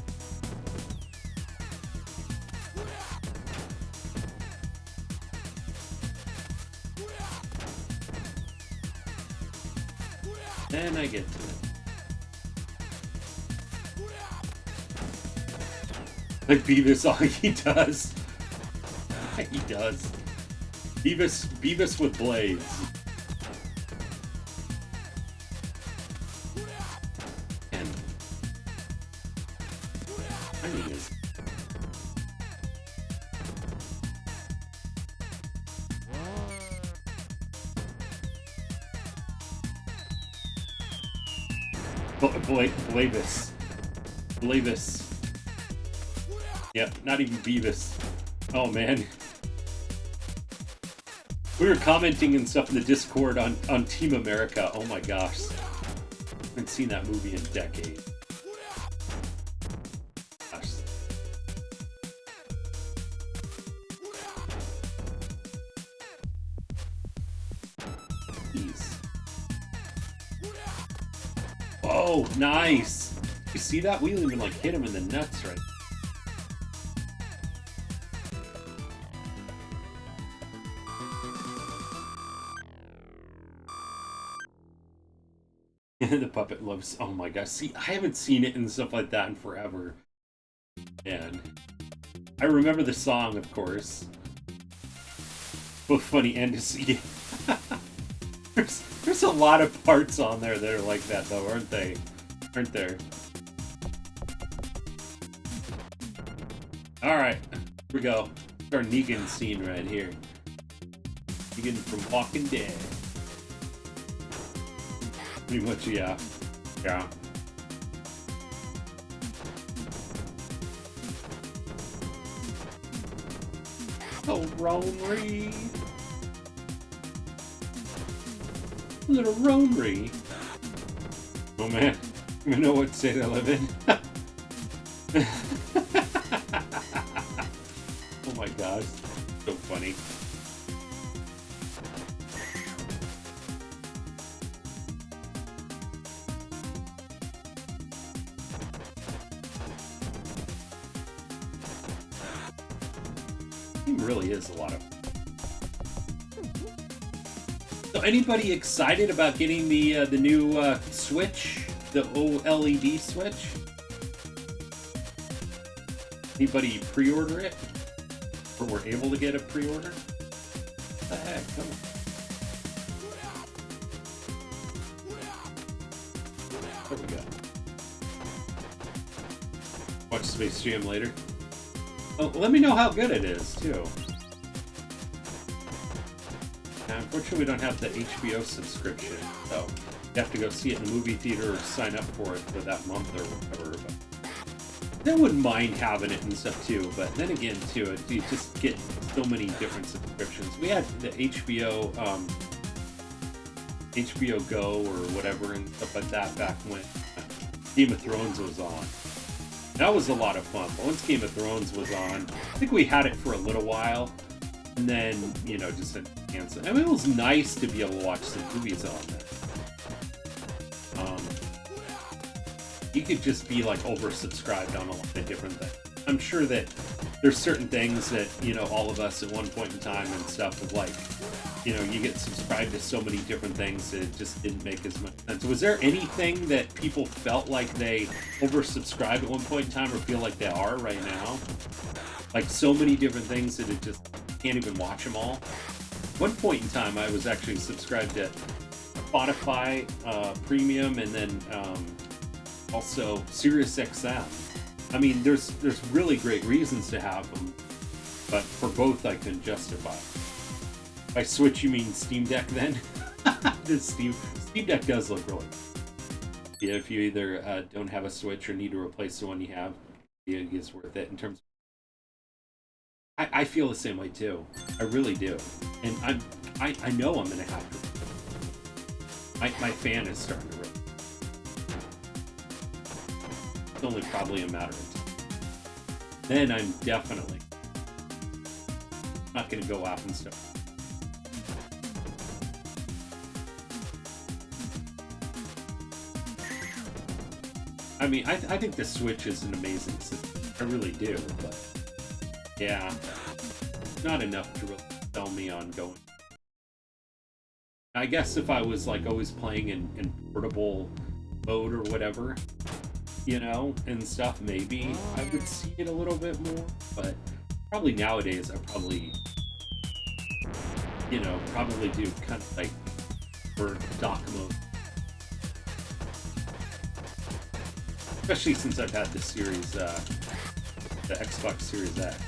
S5: Then I get to it. Like Beavis, all he does. He does. Beavis with blades. And I mean, is Blavis. Yep, not even Beavis. Oh man. We were commenting and stuff in the Discord on Team America. Oh my gosh. I haven't seen that movie in decades. Gosh. Jeez. Oh, nice. You see that? We didn't even like hit him in the nuts right. The puppet loves. Oh my gosh! See, I haven't seen it and stuff like that in forever. And I remember the song, of course. Both funny and to see. There's a lot of parts on there that are like that, though, aren't they? Aren't there? All right, here we go. It's our Negan scene right here. Negan from Walking Dead. Pretty much, yeah. Yeah. Oh, Ronery. Little Ronery. Oh, man. You know what state I live in? Oh, my gosh. So funny. Really is a lot of. So, anybody excited about getting the new Switch, the OLED Switch? Anybody pre-order it? Or were able to get a pre-order? What the heck? Come on. There we go. Watch Space Jam later. Oh, let me know how good it is, too. Unfortunately, we don't have the HBO subscription, so you have to go see it in the movie theater or sign up for it for that month or whatever. But I wouldn't mind having it and stuff too, but then again, too, you just get so many different subscriptions. We had the HBO Go or whatever and stuff like that back when Game of Thrones was on. That was a lot of fun. But once Game of Thrones was on, I think we had it for a little while. And then, you know, just cancel. I mean, it was nice to be able to watch some movies on there. You could just be like oversubscribed on a lot of different things. I'm sure that there's certain things that, you know, all of us at one point in time and stuff of like, you know, you get subscribed to so many different things that it just didn't make as much sense. Was there anything that people felt like they oversubscribed at one point in time or feel like they are right now? Like so many different things that it just can't even watch them all. One point in time, I was actually subscribed to Spotify Premium and then also SiriusXM. I mean, there's really great reasons to have them, but for both, I can justify. By Switch, you mean Steam Deck then? The Steam Deck does look really good. Yeah, if you either don't have a Switch or need to replace the one you have, it is worth it in terms of I feel the same way too. I really do, and I know I'm gonna have to. My fan is starting to rip. It's only probably a matter of time. Then I'm definitely not gonna go out and stuff. I mean, I think the Switch is an amazing system. I really do, but. Yeah, not enough to really sell me on going. I guess if I was like always playing in portable mode or whatever, you know, and stuff, maybe I would see it a little bit more. But probably nowadays, I probably, you know, probably do kind of like for dock mode. Especially since I've had the series, the Xbox Series X.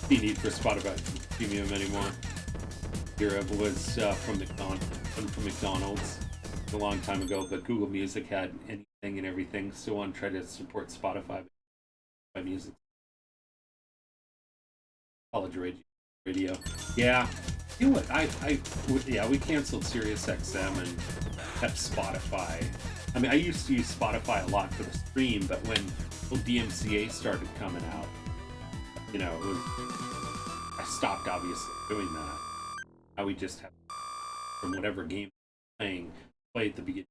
S5: Need for Spotify Premium anymore. Era was from McDonald's a long time ago, but Google Music had anything and everything. Still want to try to support Spotify by music. College radio. Yeah. You know what? Yeah, we canceled SiriusXM and kept Spotify. I mean, I used to use Spotify a lot for the stream, but when DMCA started coming out, you know, I stopped obviously doing that. Now we just have from whatever game play at the beginning.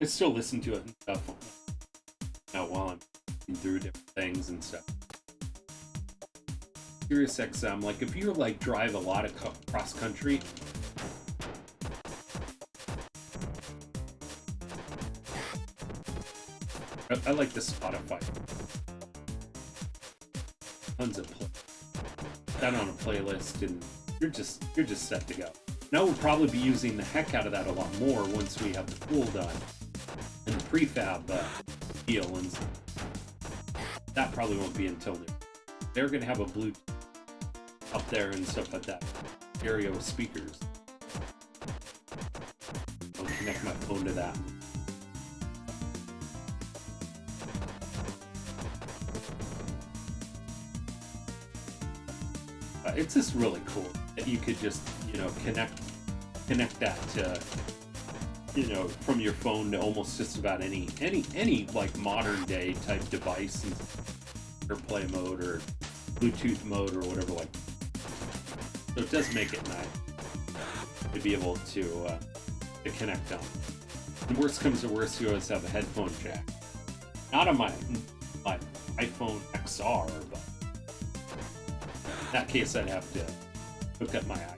S5: I still listen to it and stuff. You know, while I'm looking through different things and stuff. SiriusXM, like if you like drive a lot of cross country. I like the Spotify. Tons of that on a playlist, and you're just set to go. Now we'll probably be using the heck out of that a lot more once we have the pool done and the prefab deal, and that probably won't be until they're going to have a Bluetooth up there and stuff like that. Stereo speakers. I'll connect my phone to that. It's just really cool that you could just, you know, connect that to, you know, from your phone to almost just about any like modern day type device, and AirPlay mode or Bluetooth mode or whatever like. So it does make it nice to be able to connect on. The worst comes to worst, you always have a headphone jack. Not on my iPhone XR, but. In that case, I'd have to hook up my iPhone.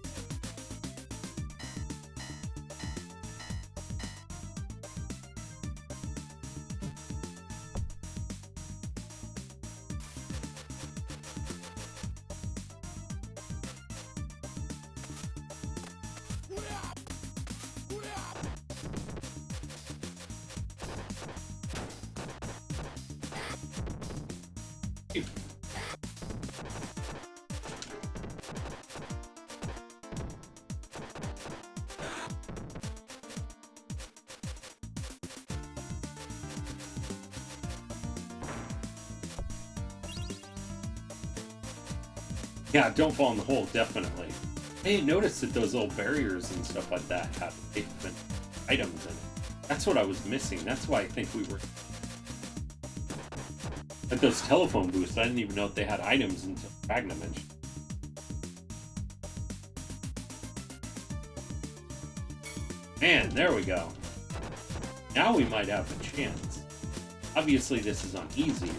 S5: Yeah, don't fall in the hole, definitely. I didn't notice that those little barriers and stuff like that have different items in it. That's what I was missing. That's why I think we were... At those telephone booths, I didn't even know if they had items until Ragna mentioned. Man, there we go. Now we might have a chance. Obviously, this is on easy.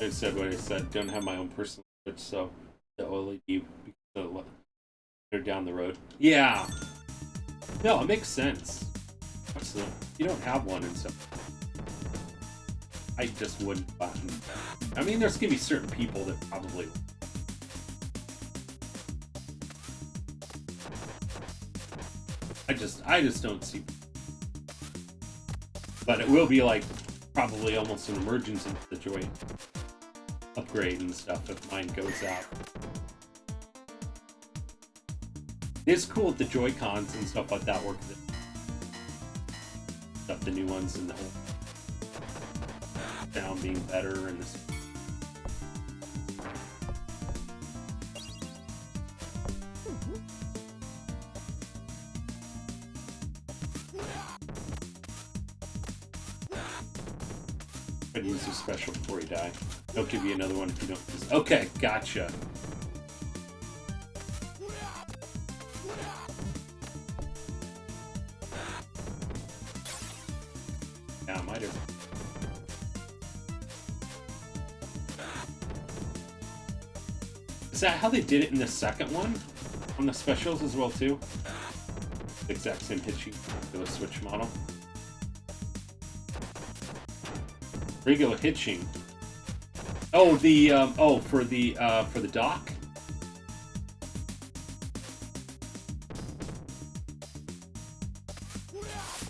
S5: I said what I said. Don't have my own personal Switch, so the OLED because they're down the road. Yeah. No, it makes sense. You don't have one and stuff. I just wouldn't buy them. I mean, there's gonna be certain people that probably. I just don't see. But it will be like probably almost an emergency situation. Upgrade and stuff if mine goes out. It's cool that the Joy-Cons and stuff like that work. Stuff, the new ones and the whole sound being better and this. I'd use your special before you die. They'll give you another one if you don't use. Okay, gotcha. Yeah, I might have. Is that how they did it in the second one? On the specials as well too? The exact same hit sheet for the Switch model. Regular hitching. Oh, the for the dock.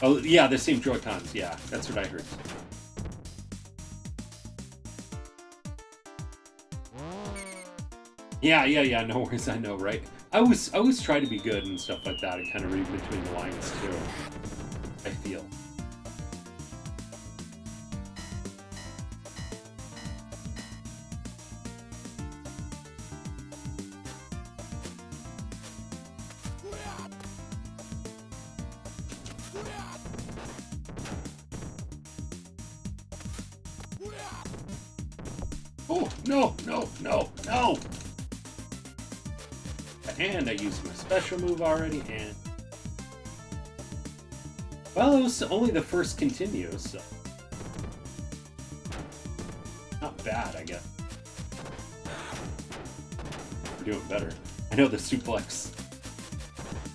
S5: Oh yeah, the same Joy-Cons. Yeah, that's what I heard. Yeah. No worries. I know, right? I always try to be good and stuff like that, and kind of read between the lines too. I feel. Oh, no! And I used my special move already, and... Well, it was only the first continue, so... Not bad, I guess. We're doing better. I know the suplex...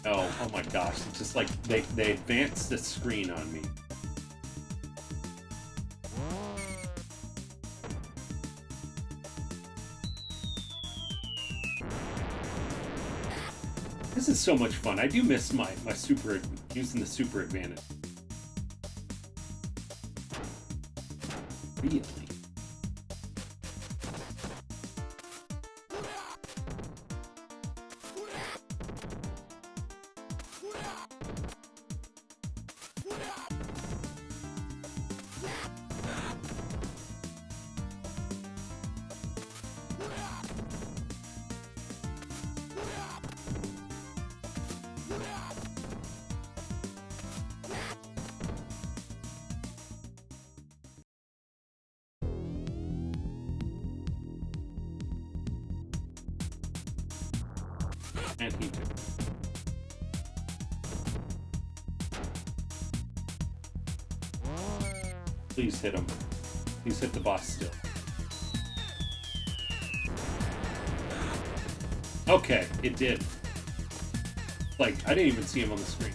S5: Oh my gosh, it's just like they advanced the screen on me. This is so much fun. I do miss my super, using the super advantage. Really? And he too. Please hit him. Please hit the boss still. Okay, it did. Like, I didn't even see him on the screen.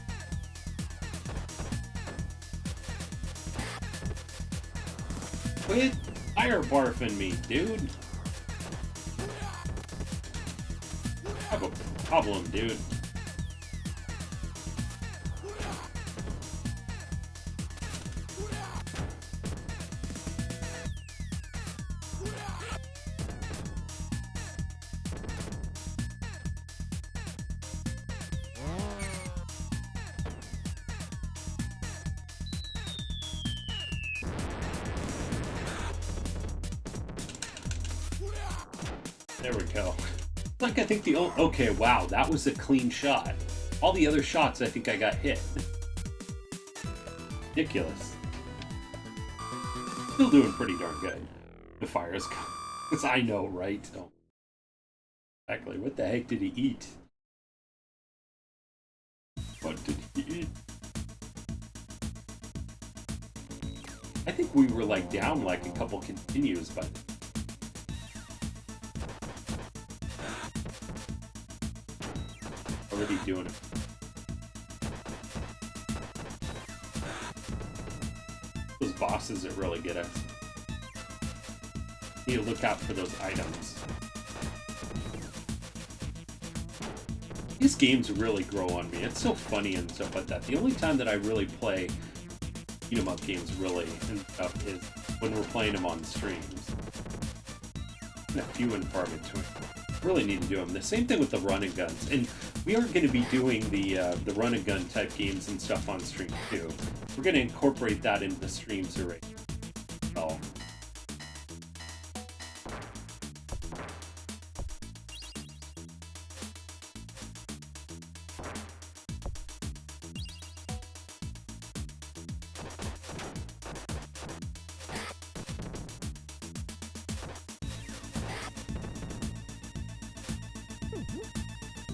S5: Quit fire barfing me, dude. have a problem, dude. There we go. Like, I think okay, wow, that was a clean shot. All the other shots, I think I got hit. Ridiculous. Still doing pretty darn good. The fire is coming. I know, right? Oh. Exactly. What the heck did he eat? What did he eat? I think we were like down like a couple continues, but already doing it. Those bosses that really get us. Need to look out for those items. These games really grow on me. It's so funny and stuff like that. The only time that I really play beat-em-up games really and stuff is when we're playing them on streams. And a few in far between. Really need to do them. The same thing with the run and guns. And we are going to be doing the run and gun type games and stuff on stream too. We're going to incorporate that into the streams already. Oh.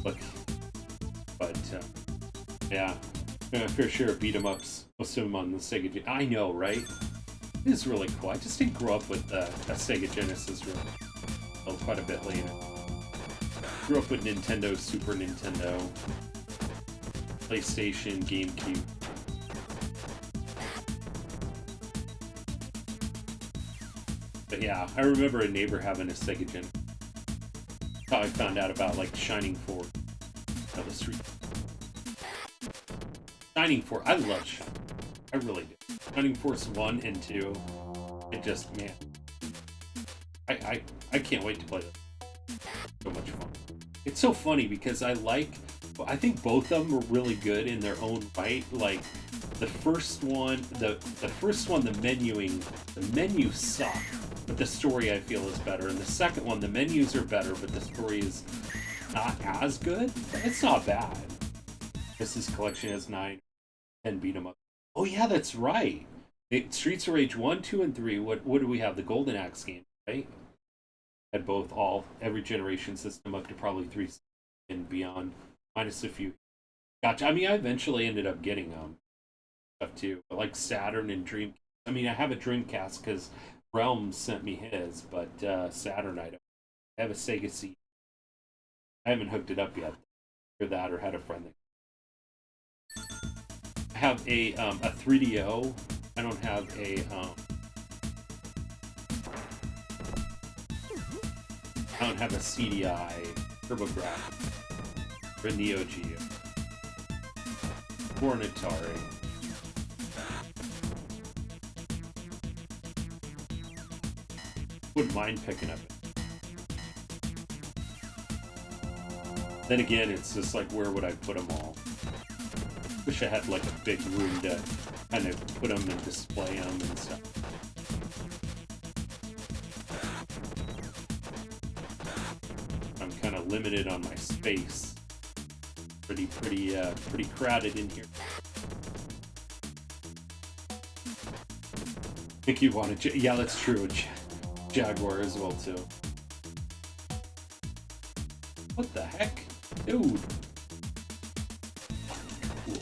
S5: Look, but yeah, for sure beat 'em ups. Most of them on the Sega Genesis. I know, right? It is really cool. I just didn't grow up with a Sega Genesis really. Well, quite a bit later. Grew up with Nintendo, Super Nintendo, PlayStation, GameCube. But yeah, I remember a neighbor having a Sega Genesis. How I found out about like Shining Force. The street. Shining Force. I love Shining. I really do. Shining Force 1 and 2. It just, man. I can't wait to play this. So much fun. It's so funny because I think both of them are really good in their own right. Like the first one, the menu sucked. But the story I feel is better. And the second one, the menus are better, but the story is not as good. It's not bad. This collection has 9 and beat 'em up. Oh yeah, that's right. Streets of Rage 1, 2, and 3. What do we have? The Golden Axe game, right? Had both every generation system up to probably 3 and beyond, minus a few. Gotcha. I mean, I eventually ended up getting stuff too, but like Saturn and Dream. I mean, I have a Dreamcast because Realm sent me his, but Saturn I don't. I have a Sega CD. I haven't hooked it up yet. Or that, or had a friend that. I have a 3DO. I don't have a CDI TurboGrafx or a Neo Geo or an Atari. Wouldn't mind picking up it. Then again, it's just like, where would I put them all? Wish I had like a big room to kind of put them and display them and stuff. I'm kind of limited on my space. Pretty crowded in here. I think you want to, yeah, that's true. Jaguar as well too. What the heck? Dude. Cool.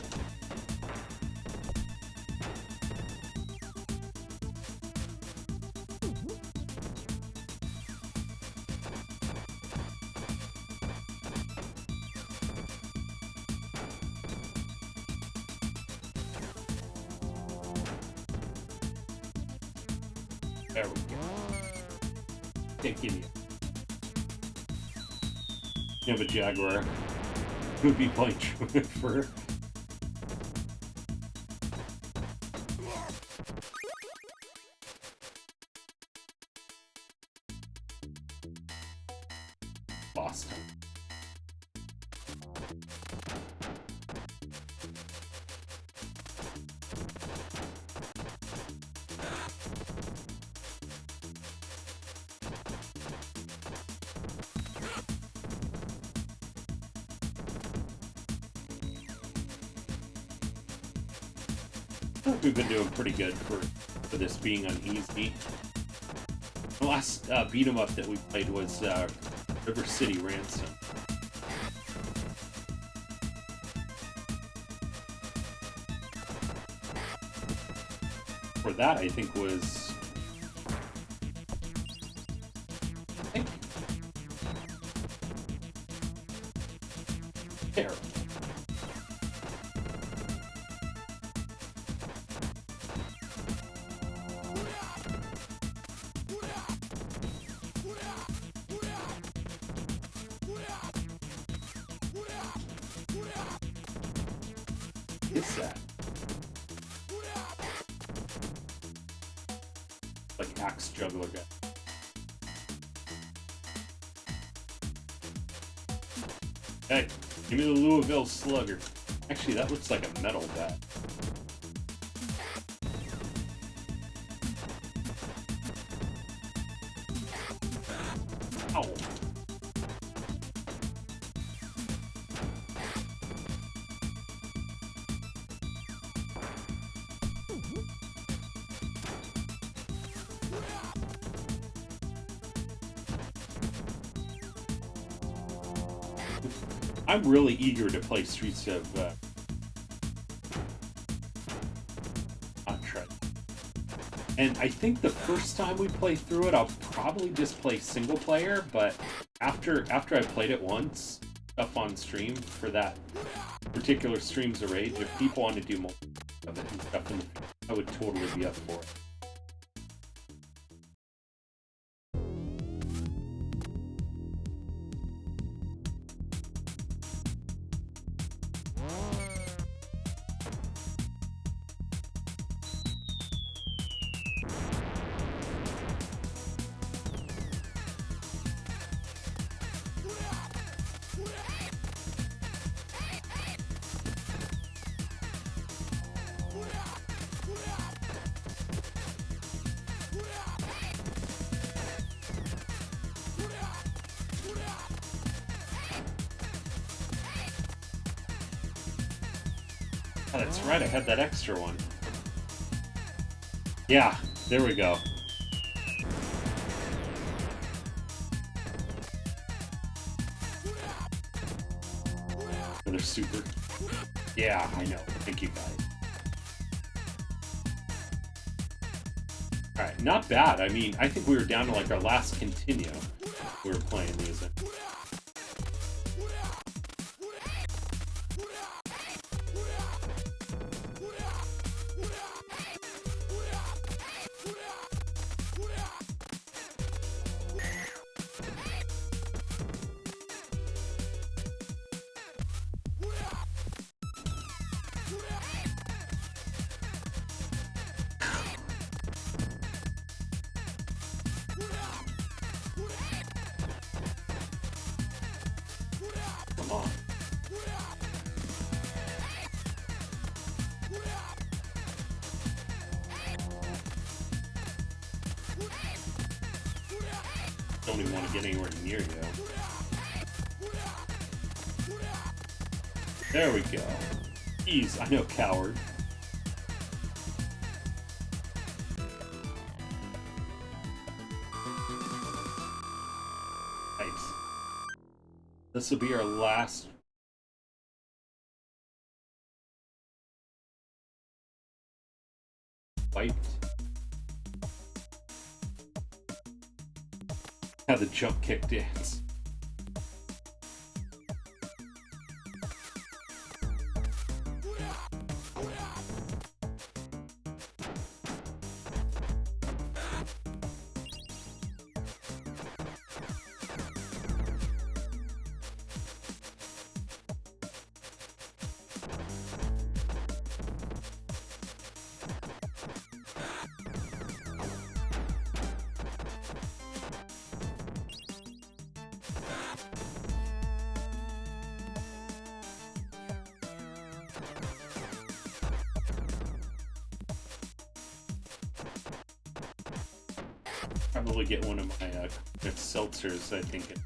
S5: There we go. Can't give you. You have a Jaguar. Who would be playing for? Lost. I think we've been doing pretty good for this being on easy. The last beat 'em up that we played was River City Ransom. For that, I think was terrible. Is that? Like axe juggler guy. Hey, give me the Louisville Slugger. Actually, that looks like a metal bat. Ow. I'm really eager to play Streets of Entree. And I think the first time we play through it, I'll probably just play single player, but after I played it once, stuff on stream for that particular Streams of Rage, if people want to do more of it and stuff, I would totally be up for it. Oh, that's right, I had that extra one. Yeah, there we go. Another super. Yeah, I know. Thank you, guys. Alright, not bad. I mean, I think we were down to like our last continue. We were playing these. Come on. Don't even want to get anywhere near you. There we go. Jeez, I know, coward. Nice. This will be our last. Wiped. Have the jump kick dance. probably get one of my seltzers, I think, and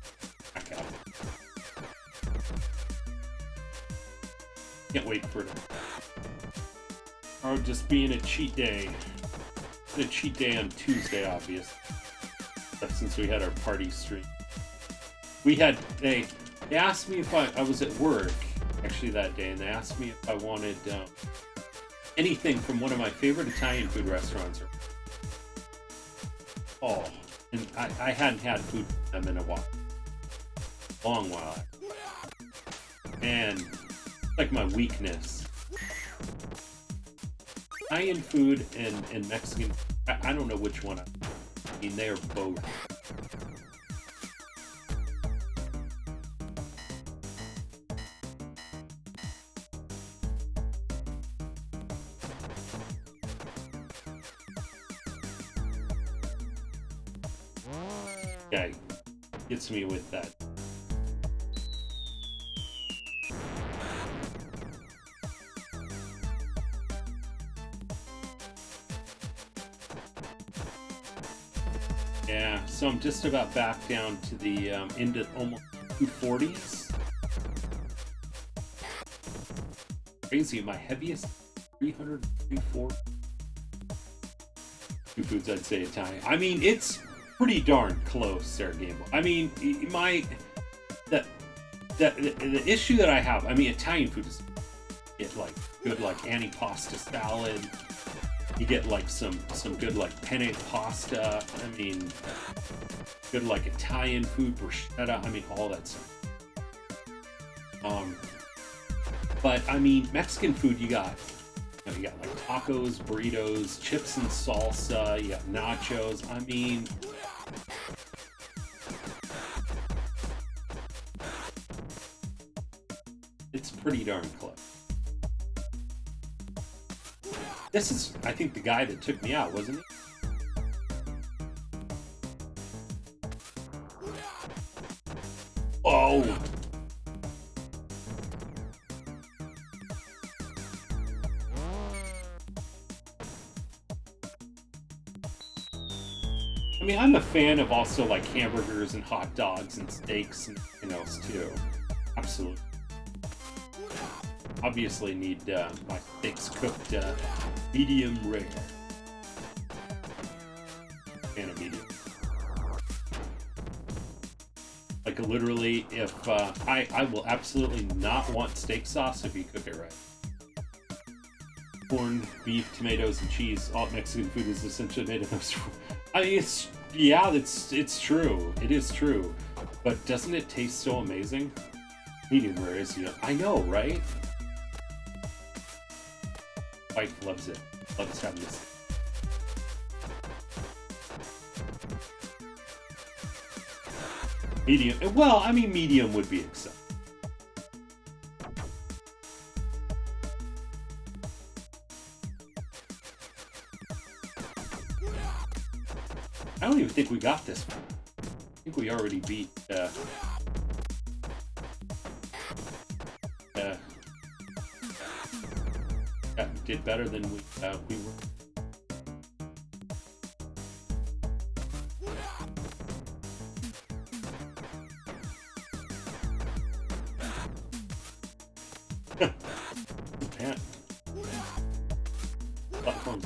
S5: back out. Can't wait for it. Or just being a cheat day. A cheat day on Tuesday, obviously. Since we had our party stream. We had, they asked me if I was at work, actually, that day, and they asked me if I wanted anything from one of my favorite Italian food restaurants. Oh, and I hadn't had food from them in a while. Long while. And like my weakness. Italian food and Mexican, I don't know which one. I mean, they are both. Guy gets me with that. Yeah, so I'm just about back down to the into almost 240s. Crazy, my heaviest 334. Two foods I'd say Italian. I mean, it's pretty darn close there, Gamble. I mean, the issue that I have, I mean, Italian food is like good like antipasta salad. You get like some good like penne pasta. I mean, good like Italian food, bruschetta. I mean, all that stuff. But I mean, Mexican food you got like tacos, burritos, chips and salsa. You got nachos. I mean, it's pretty darn close. This is, I think, the guy that took me out, wasn't he? Oh! I mean, I'm a fan of also like hamburgers and hot dogs and steaks and everything else too. Absolutely. Obviously need my steaks cooked medium rare. Fan of medium. Like literally, if I will absolutely not want steak sauce if you cook it right. Corn, beef, tomatoes, and cheese. All Mexican food is essentially made of those. I mean, it's true. It is true. But doesn't it taste so amazing? Medium rare is, I know, right? Wife loves it. Loves having this. Medium. Well, I mean, medium would be acceptable. I don't even think we got this one. I think we already beat. Did better than we were. Platforms.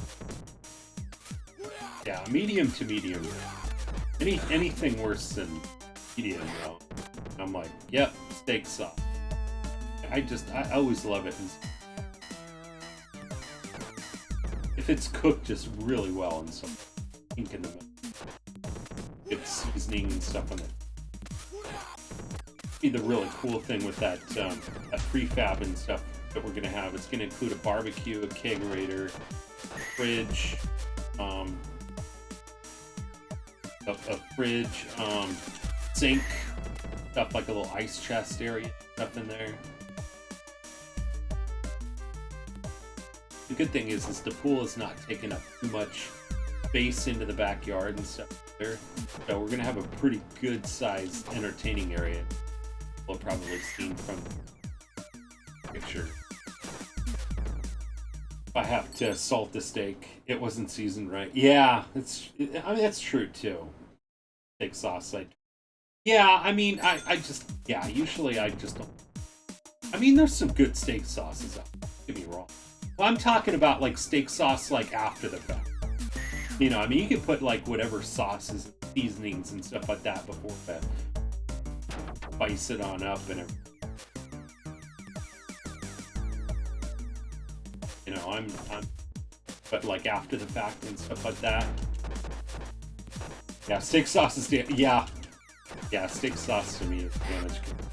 S5: Yeah, medium to medium. Anything worse than medium, though. I'm like, yep, steak sauce. I always love it. If it's cooked just really well and some ink in the middle. Good seasoning and stuff on it. Be the really cool thing with that prefab and stuff that we're gonna have. It's gonna include a barbecue, a kegerator, fridge, a fridge, sink, stuff like a little ice chest area, stuff in there. The good thing is the pool is not taking up too much space into the backyard and stuff there. So we're gonna have a pretty good sized entertaining area. We'll probably seen from the picture. If I have to salt the steak, it wasn't seasoned right. Yeah, I mean that's true too. steak sauce. Yeah, I mean, I just, yeah, usually I just don't. I mean, there's some good steak sauces out there, don't get me wrong. Well, I'm talking about like steak sauce like after the fact. You know, I mean, you can put like whatever sauces, and seasonings, and stuff like that before that. Spice it on up and everything. You know, I'm, but like after the fact and stuff like that. Yeah, steak sauce is yeah, steak sauce to me is damage control.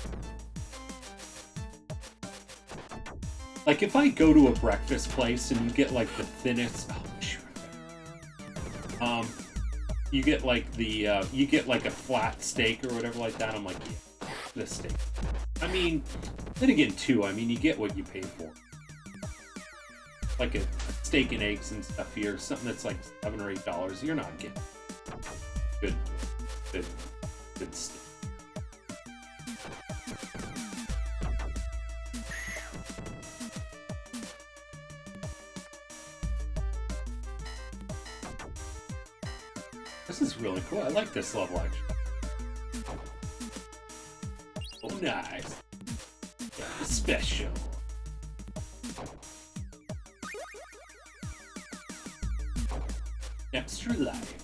S5: Like if I go to a breakfast place and you get like the thinnest, you get like the you get like a flat steak or whatever like that. I'm like, yeah, this steak. I mean, then again too, I mean you get what you pay for. Like a steak and eggs and stuff here, something that's like $7 or $8, you're not getting good steak. This is really cool. I like this level actually. Oh, nice. Yeah, special. Extra life.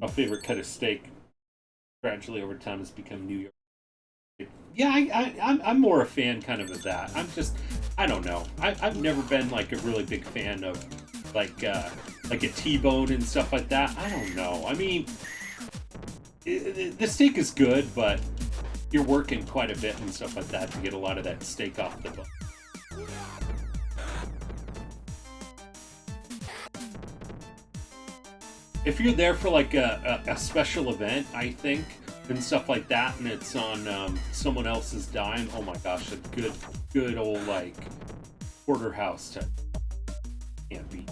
S5: My favorite cut of steak gradually over time has become New York. Yeah, I'm more a fan kind of that. I don't know. I've never been like a really big fan of like a T-bone and stuff like that. I don't know. I mean, the steak is good, but you're working quite a bit and stuff like that to get a lot of that steak off the bone. If you're there for like a special event, I think, and stuff like that, and it's on someone else's dime, oh my gosh, a good old like porterhouse type. Can't beat.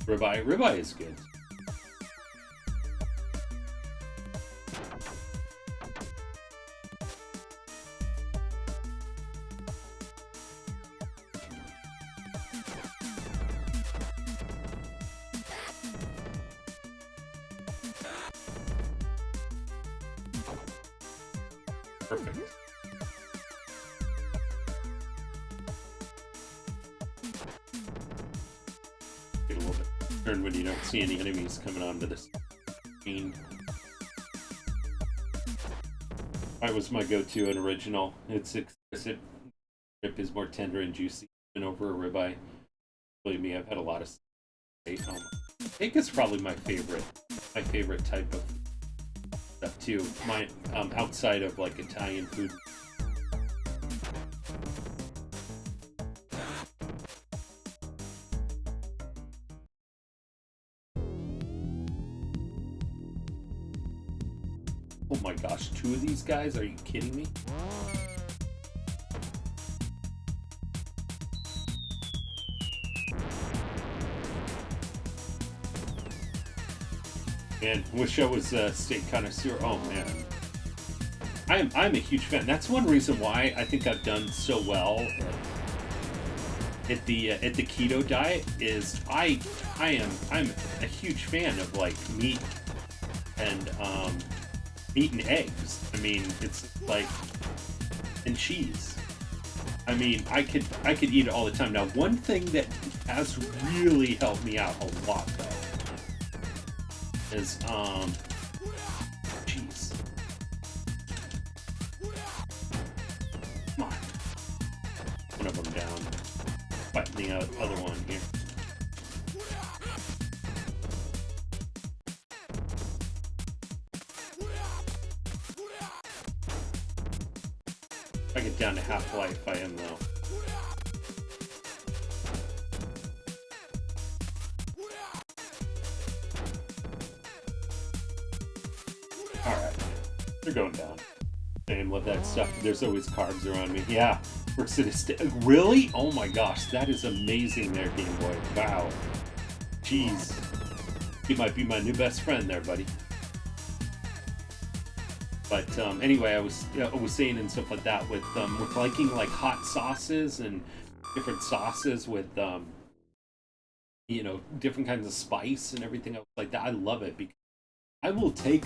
S5: Ribeye is good. Perfect. Get a little bit concerned when you don't see any enemies coming onto this screen. That was my go-to and original. It's exquisite. Rib is more tender and juicy than over a ribeye. Believe me, I've had a lot of steak. Steak is probably my favorite type of stuff too. My outside of like Italian food. Oh my gosh, 2 of these guys? Are you kidding me? Man, wish I was a steak connoisseur. Oh man, I'm a huge fan. That's one reason why I think I've done so well at the keto diet. Is I'm a huge fan of like meat and eggs. I mean, it's like, and cheese. I mean, I could eat it all the time. Now, one thing that has really helped me out a lot though is cheese. Come on. One of them down. Fighting the other one here. If I get down to half-life, I am though. Alright. They're going down. Same, love that stuff. There's always carbs around me. Yeah. Really? Oh my gosh, that is amazing there, Game Boy. Wow. Jeez. You might be my new best friend there, buddy. But anyway, I was saying and stuff like that with liking like hot sauces and different sauces with different kinds of spice and everything else like that. I love it because I will take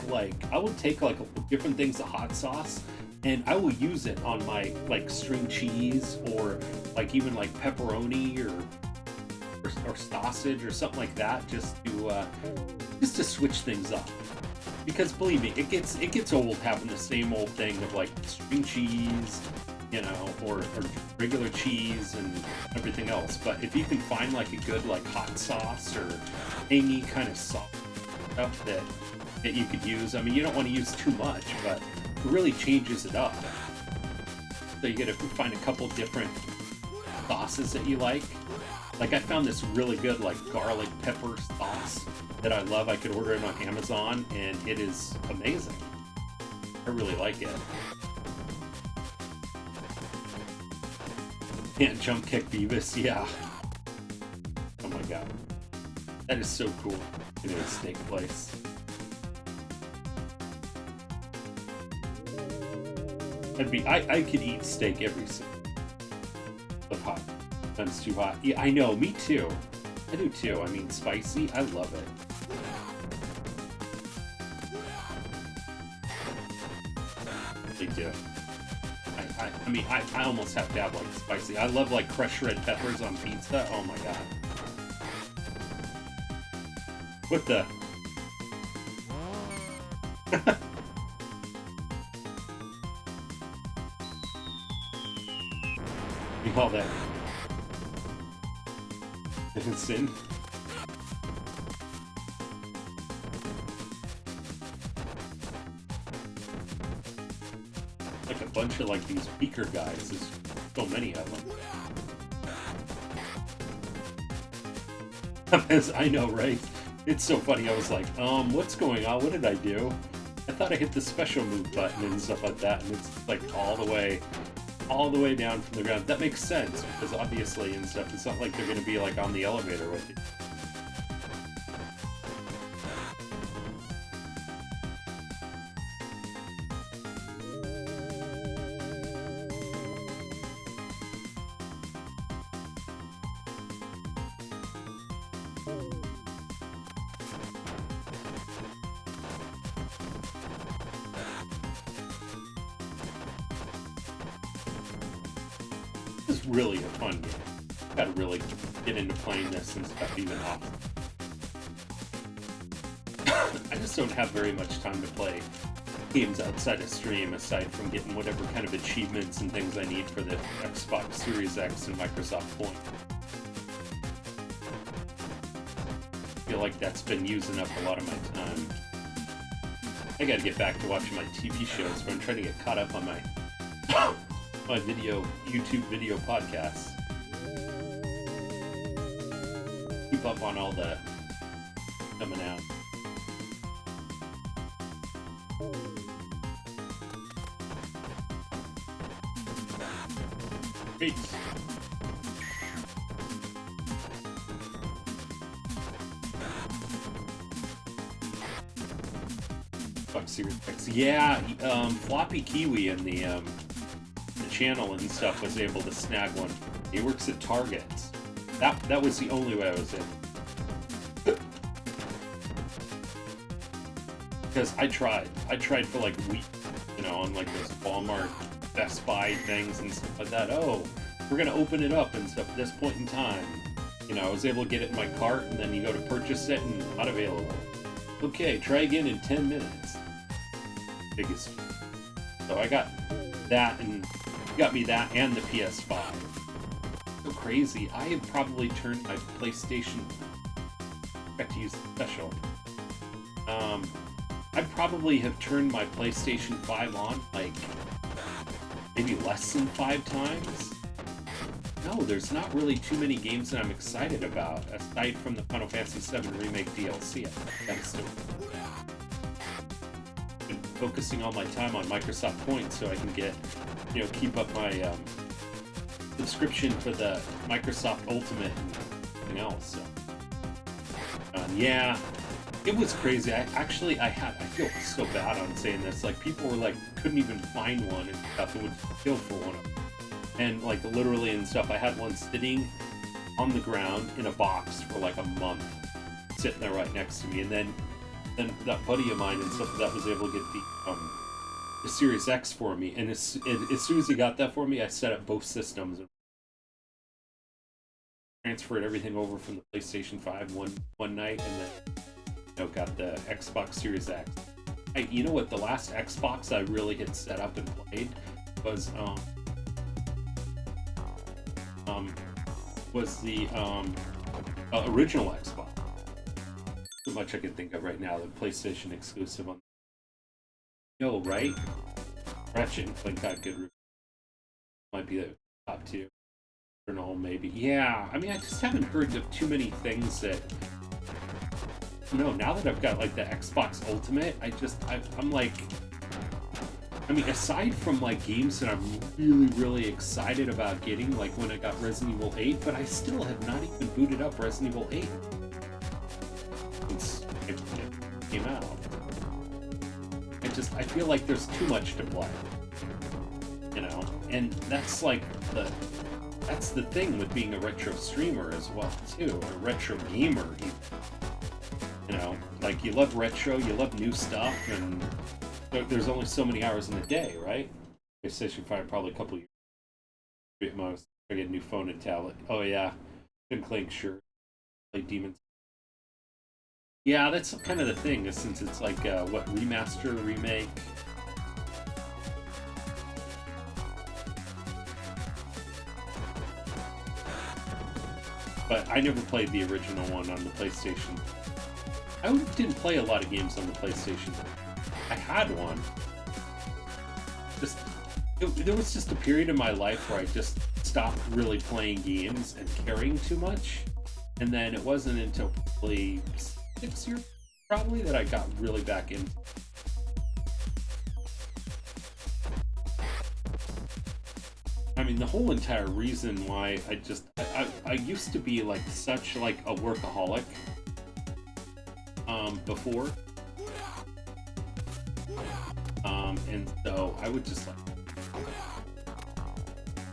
S5: different things of hot sauce and I will use it on my like string cheese or like even like pepperoni or sausage or something like that, just to switch things up. Because believe me, it gets old having the same old thing of like string cheese, or regular cheese and everything else. But if you can find like a good like hot sauce or any kind of sauce stuff that you could use, I mean, you don't want to use too much, but it really changes it up. So you gotta find a couple different sauces that you like. Like I found this really good like garlic pepper sauce that I love. I could order it on Amazon and it is amazing. I really like it. Can't jump kick Beavis, yeah. Oh my god. That is so cool. In a steak place. I could eat steak every single of hot. That's too hot. Yeah, I know, me too. I do too. I mean, spicy, I love it. Big deal. I mean, I almost have to have like spicy. I love like crushed red peppers on pizza. Oh my god. What the? You call that sin? Like a bunch of like these beaker guys. There's so many of them. As I know, right? It's so funny. I was like, what's going on? What did I do? I thought I hit the special move button and stuff like that, and it's like all the way down from the ground. That makes sense because obviously and stuff, it's not like they're going to be like on the elevator with you. This is really a fun game. Gotta really get into playing this and stuff even often. I just don't have very much time to play games outside of stream, aside from getting whatever kind of achievements and things I need for the Xbox Series X and Microsoft Point. I feel like that's been using up a lot of my time. I gotta get back to watching my TV shows, but I'm trying to get caught up on my YouTube video podcasts. Keep up on all the coming out. Great. Xbox Series X. Yeah, Floppy Kiwi in the channel and stuff was able to snag one. He works at Target. That was the only way I was in. Because I tried for like weeks, on like those Walmart, Best Buy things and stuff like that. Oh, we're gonna open it up and stuff at this point in time. I was able to get it in my cart, and then you go to purchase it and not available. Okay, try again in 10 minutes. Biggest. So I got that and got me that and the PS5. So crazy. I have probably turned my PlayStation back to use the special. I probably have turned my PlayStation 5 on like maybe less than 5 times. No, there's not really too many games that I'm excited about aside from the Final Fantasy VII Remake DLC. Thanks to been focusing all my time on Microsoft Points so I can get keep up my subscription for the Microsoft Ultimate and everything else. So, yeah, It was crazy. I feel so bad on saying this. Like, people were like, couldn't even find one and stuff. It would kill for one of them. And like, literally and stuff, I had one sitting on the ground in a box for like a month, sitting there right next to me. And then that buddy of mine and stuff that was able to get the Series X for me. And as soon as he got that for me, I set up both systems and transferred everything over from the PlayStation 5 one night, and then got the Xbox Series X. You know what? The last Xbox I really had set up and played was the original Xbox. So much I can think of right now. The PlayStation exclusive on. Right? Ratchet and Clank got good reviews. Might be the top 2. I don't know, maybe. Yeah, I mean, I just haven't heard of too many things that. No, now that I've got like the Xbox Ultimate, I'm like. I mean, aside from like games that I'm really excited about getting, like when I got Resident Evil 8, but I still have not even booted up Resident Evil 8 since it came out. I feel like there's too much to play, and that's like that's the thing with being a retro streamer as well too, or a retro gamer. Like you love retro, you love new stuff, and there's only so many hours in a day, right? PlayStation 5 probably a couple years. Most I get a new phone and tablet. Oh yeah, and Clank sure. Play Demons. Yeah, that's kind of the thing, since it's like what, remaster, remake. But I never played the original one on the PlayStation. I didn't play a lot of games on the PlayStation. I had one. There was just a period in my life where I just stopped really playing games and caring too much. And then it wasn't until probably 6 years probably that I got really back into. I mean, the whole entire reason why I used to be like such like a workaholic before, and so I would just like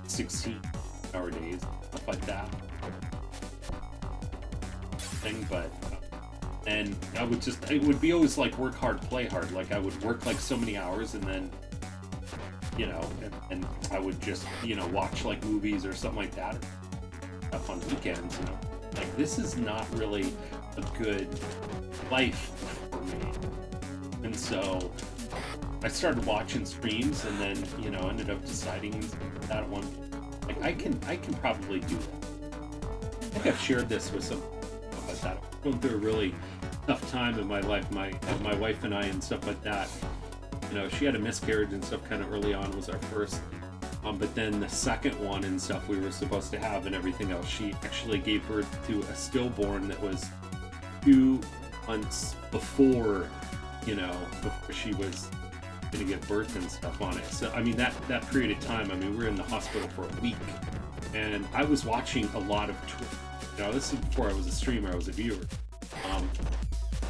S5: 16-hour days, stuff like that thing, but and it would be always like work hard, play hard. Like I would work like so many hours, and then and I would just watch like movies or something like that, or stuff on weekends. Like, this is not really a good life for me. And so I started watching streams, and then ended up deciding that one, like I can probably do that. I think I've shared this with some about that. I'm going through a really tough time in my life. My wife and I and stuff like that. She had a miscarriage and stuff kind of early on, was our first. But then the second one and stuff we were supposed to have and everything else, she actually gave birth to a stillborn that was 2 months before she was going to give birth and stuff on it. So, I mean, that period of time, I mean, we were in the hospital for a week, and I was watching a lot of Twitch. This is before I was a streamer, I was a viewer.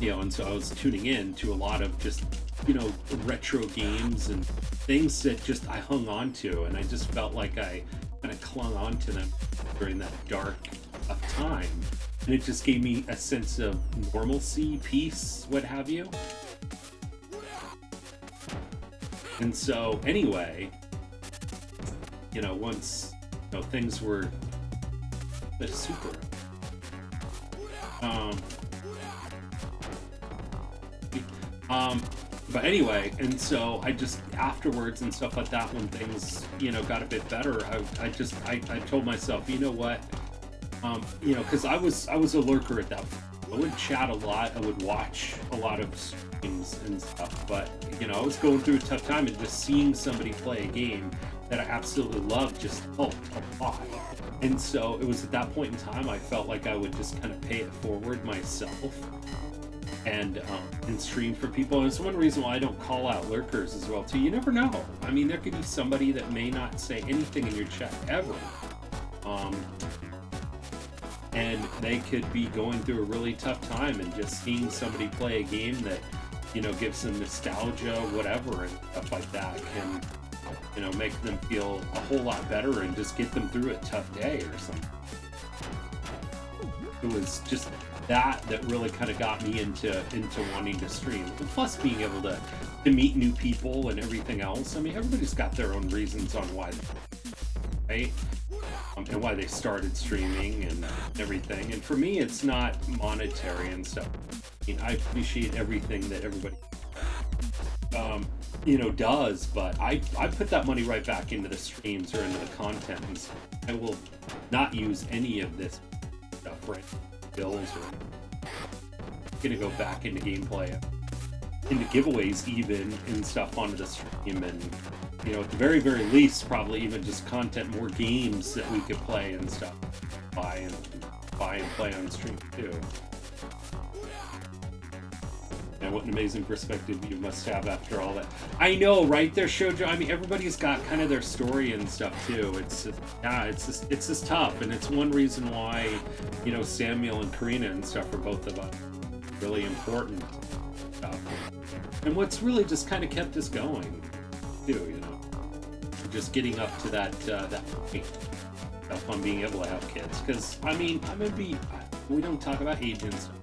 S5: And so I was tuning in to a lot of just, retro games and things that just I hung on to, and I just felt like I kind of clung on to them during that dark of time. And it just gave me a sense of normalcy, peace, what have you. And so anyway, once things were super but anyway, and so I just afterwards and stuff like that, when things got a bit better, I told myself, you know what, because I was a lurker at that point. I would chat a lot, I would watch a lot of streams and stuff, but I was going through a tough time, and just seeing somebody play a game that I absolutely loved just helped a lot. And so it was at that point in time I felt like I would just kind of pay it forward myself and stream for people. And it's one reason why I don't call out lurkers as well too. You never know. I mean, there could be somebody that may not say anything in your chat ever, and they could be going through a really tough time, and just seeing somebody play a game that, you know, gives them nostalgia, whatever, and stuff like that can, you know, make them feel a whole lot better and just get them through a tough day or something. It was just that really kind of got me into wanting to stream. And plus being able to meet new people and everything else. I mean, everybody's got their own reasons on why, right? And why they started streaming and everything. And for me, it's not monetary and stuff. I mean, I appreciate everything that everybody, you know, does, but I put that money right back into the streams or into the content, and so I will not use any of this stuff, right? Bills, or I'm gonna go back into gameplay, into giveaways even, and stuff onto the stream, and, you know, at the very least, probably even just content, more games that we could play and stuff, buy and play on stream too. And what an amazing perspective you must have after all that. I know, right there, Shoujo? I mean, everybody's got kind of their story and stuff too. It's just, yeah, it's just tough, and it's one reason why, you know, Samuel and Karina and stuff are both of us really important stuff. And what's really just kind of kept us going too, you know, just getting up to that point stuff on being able to have kids. Because I mean, we don't talk about age and stuff.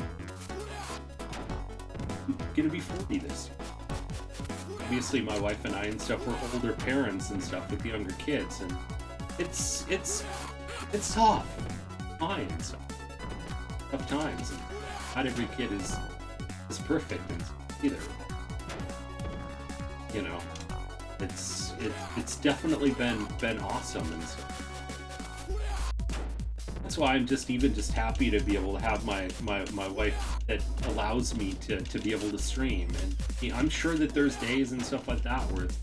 S5: Gonna be 40 this year. Obviously, my wife and I and stuff were older parents and stuff with younger kids, and it's tough times, tough times. And not every kid is perfect either. You know, it's definitely been awesome, and so that's why I'm just happy to be able to have my wife that allows me to be able to stream. And you know, I'm sure that there's days and stuff like that where it's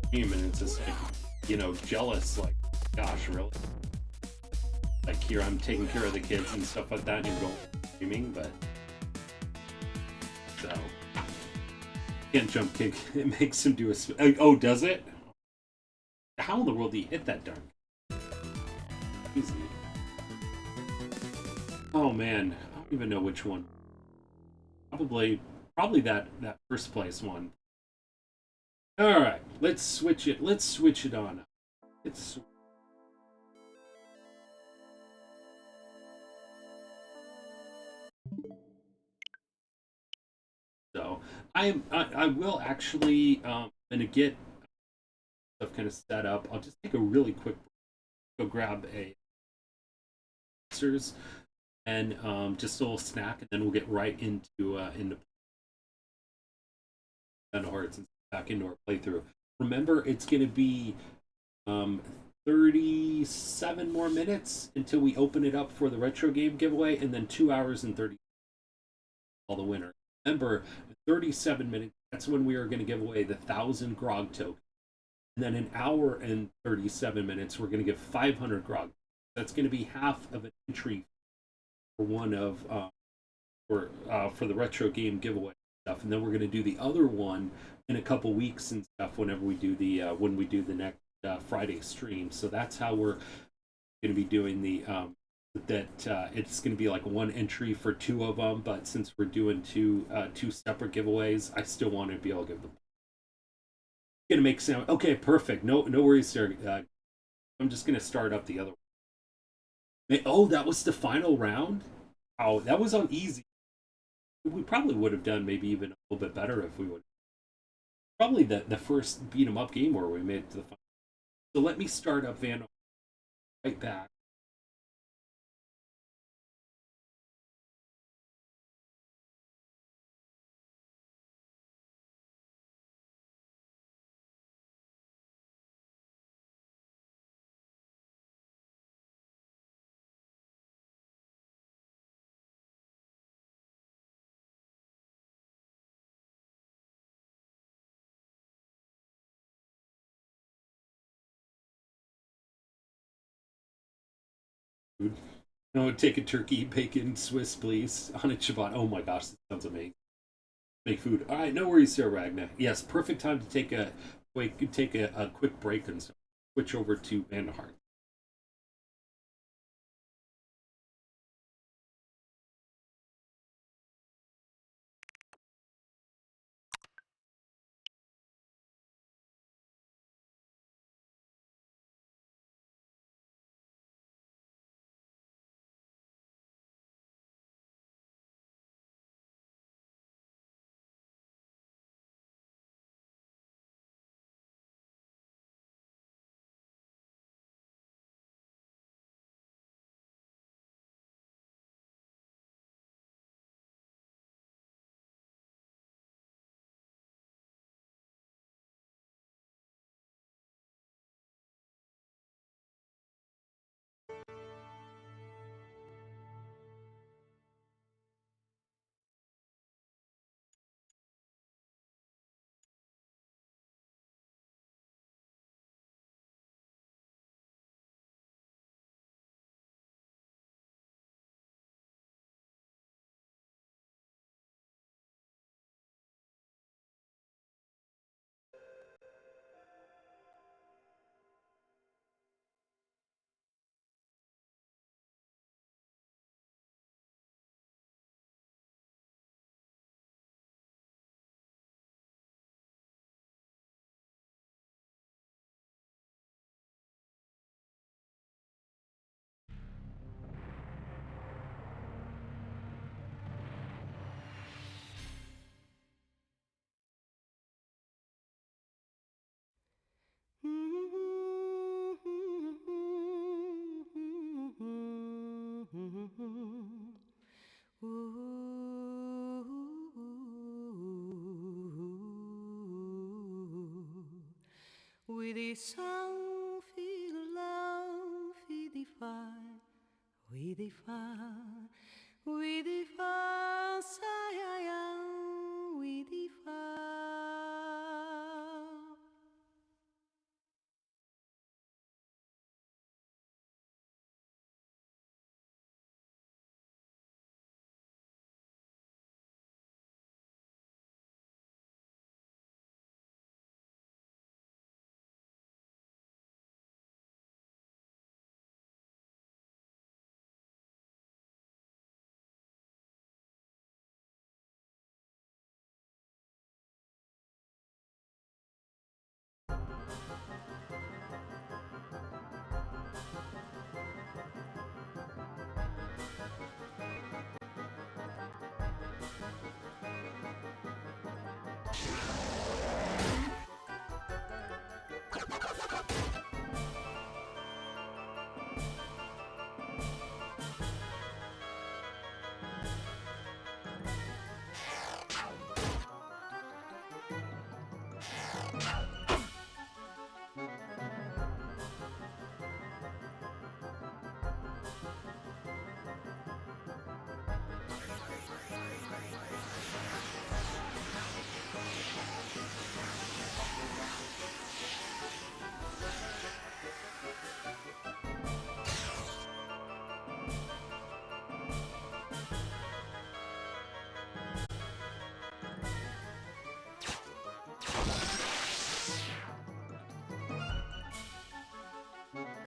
S5: stream and it's just like, you know, jealous, like, gosh, really? Like, here I'm taking care of the kids and stuff like that, and you're going streaming, but so can't jump kick. It makes him do a oh, does it? How in the world do you hit that darn? Easy. Oh man, I don't even know which one. Probably that first place one. All right, let's switch it. Let's switch it on. So I will actually gonna get stuff kind of set up. I'll just take a really quick go grab a and just a little snack, and then we'll get right into Hearts and back into our playthrough. Remember, it's going to be 37 more minutes until we open it up for the retro game giveaway, and then 2 hours and 30 all the winner. Remember, 37 minutes, that's when we are going to give away the 1,000 grog tokens. And then an hour and 37 minutes, we're going to give 500 grog. That's going to be half of an entry for one of for the retro game giveaway stuff. And then we're going to do the other one in a couple weeks and stuff whenever we do the next Friday stream. So that's how we're going to be doing the it's going to be like one entry for two of them. But since we're doing two separate giveaways, I still want to be able to give them. Gonna make sound okay, perfect. No worries, sir. I'm just gonna start up the other one. Oh, that was the final round. Oh, that was on easy. We probably would have done maybe even a little bit better if we would. Probably the first beat 'em up game where we made it to the final. So let me start up Van right back. No, take a turkey, bacon, Swiss, please. On a ciabatta. Oh my gosh, that sounds amazing. Make food. All right, no worries, Sarah Ragnar. Yes, perfect time to take a quick break and switch over to Van Heart.
S4: We decide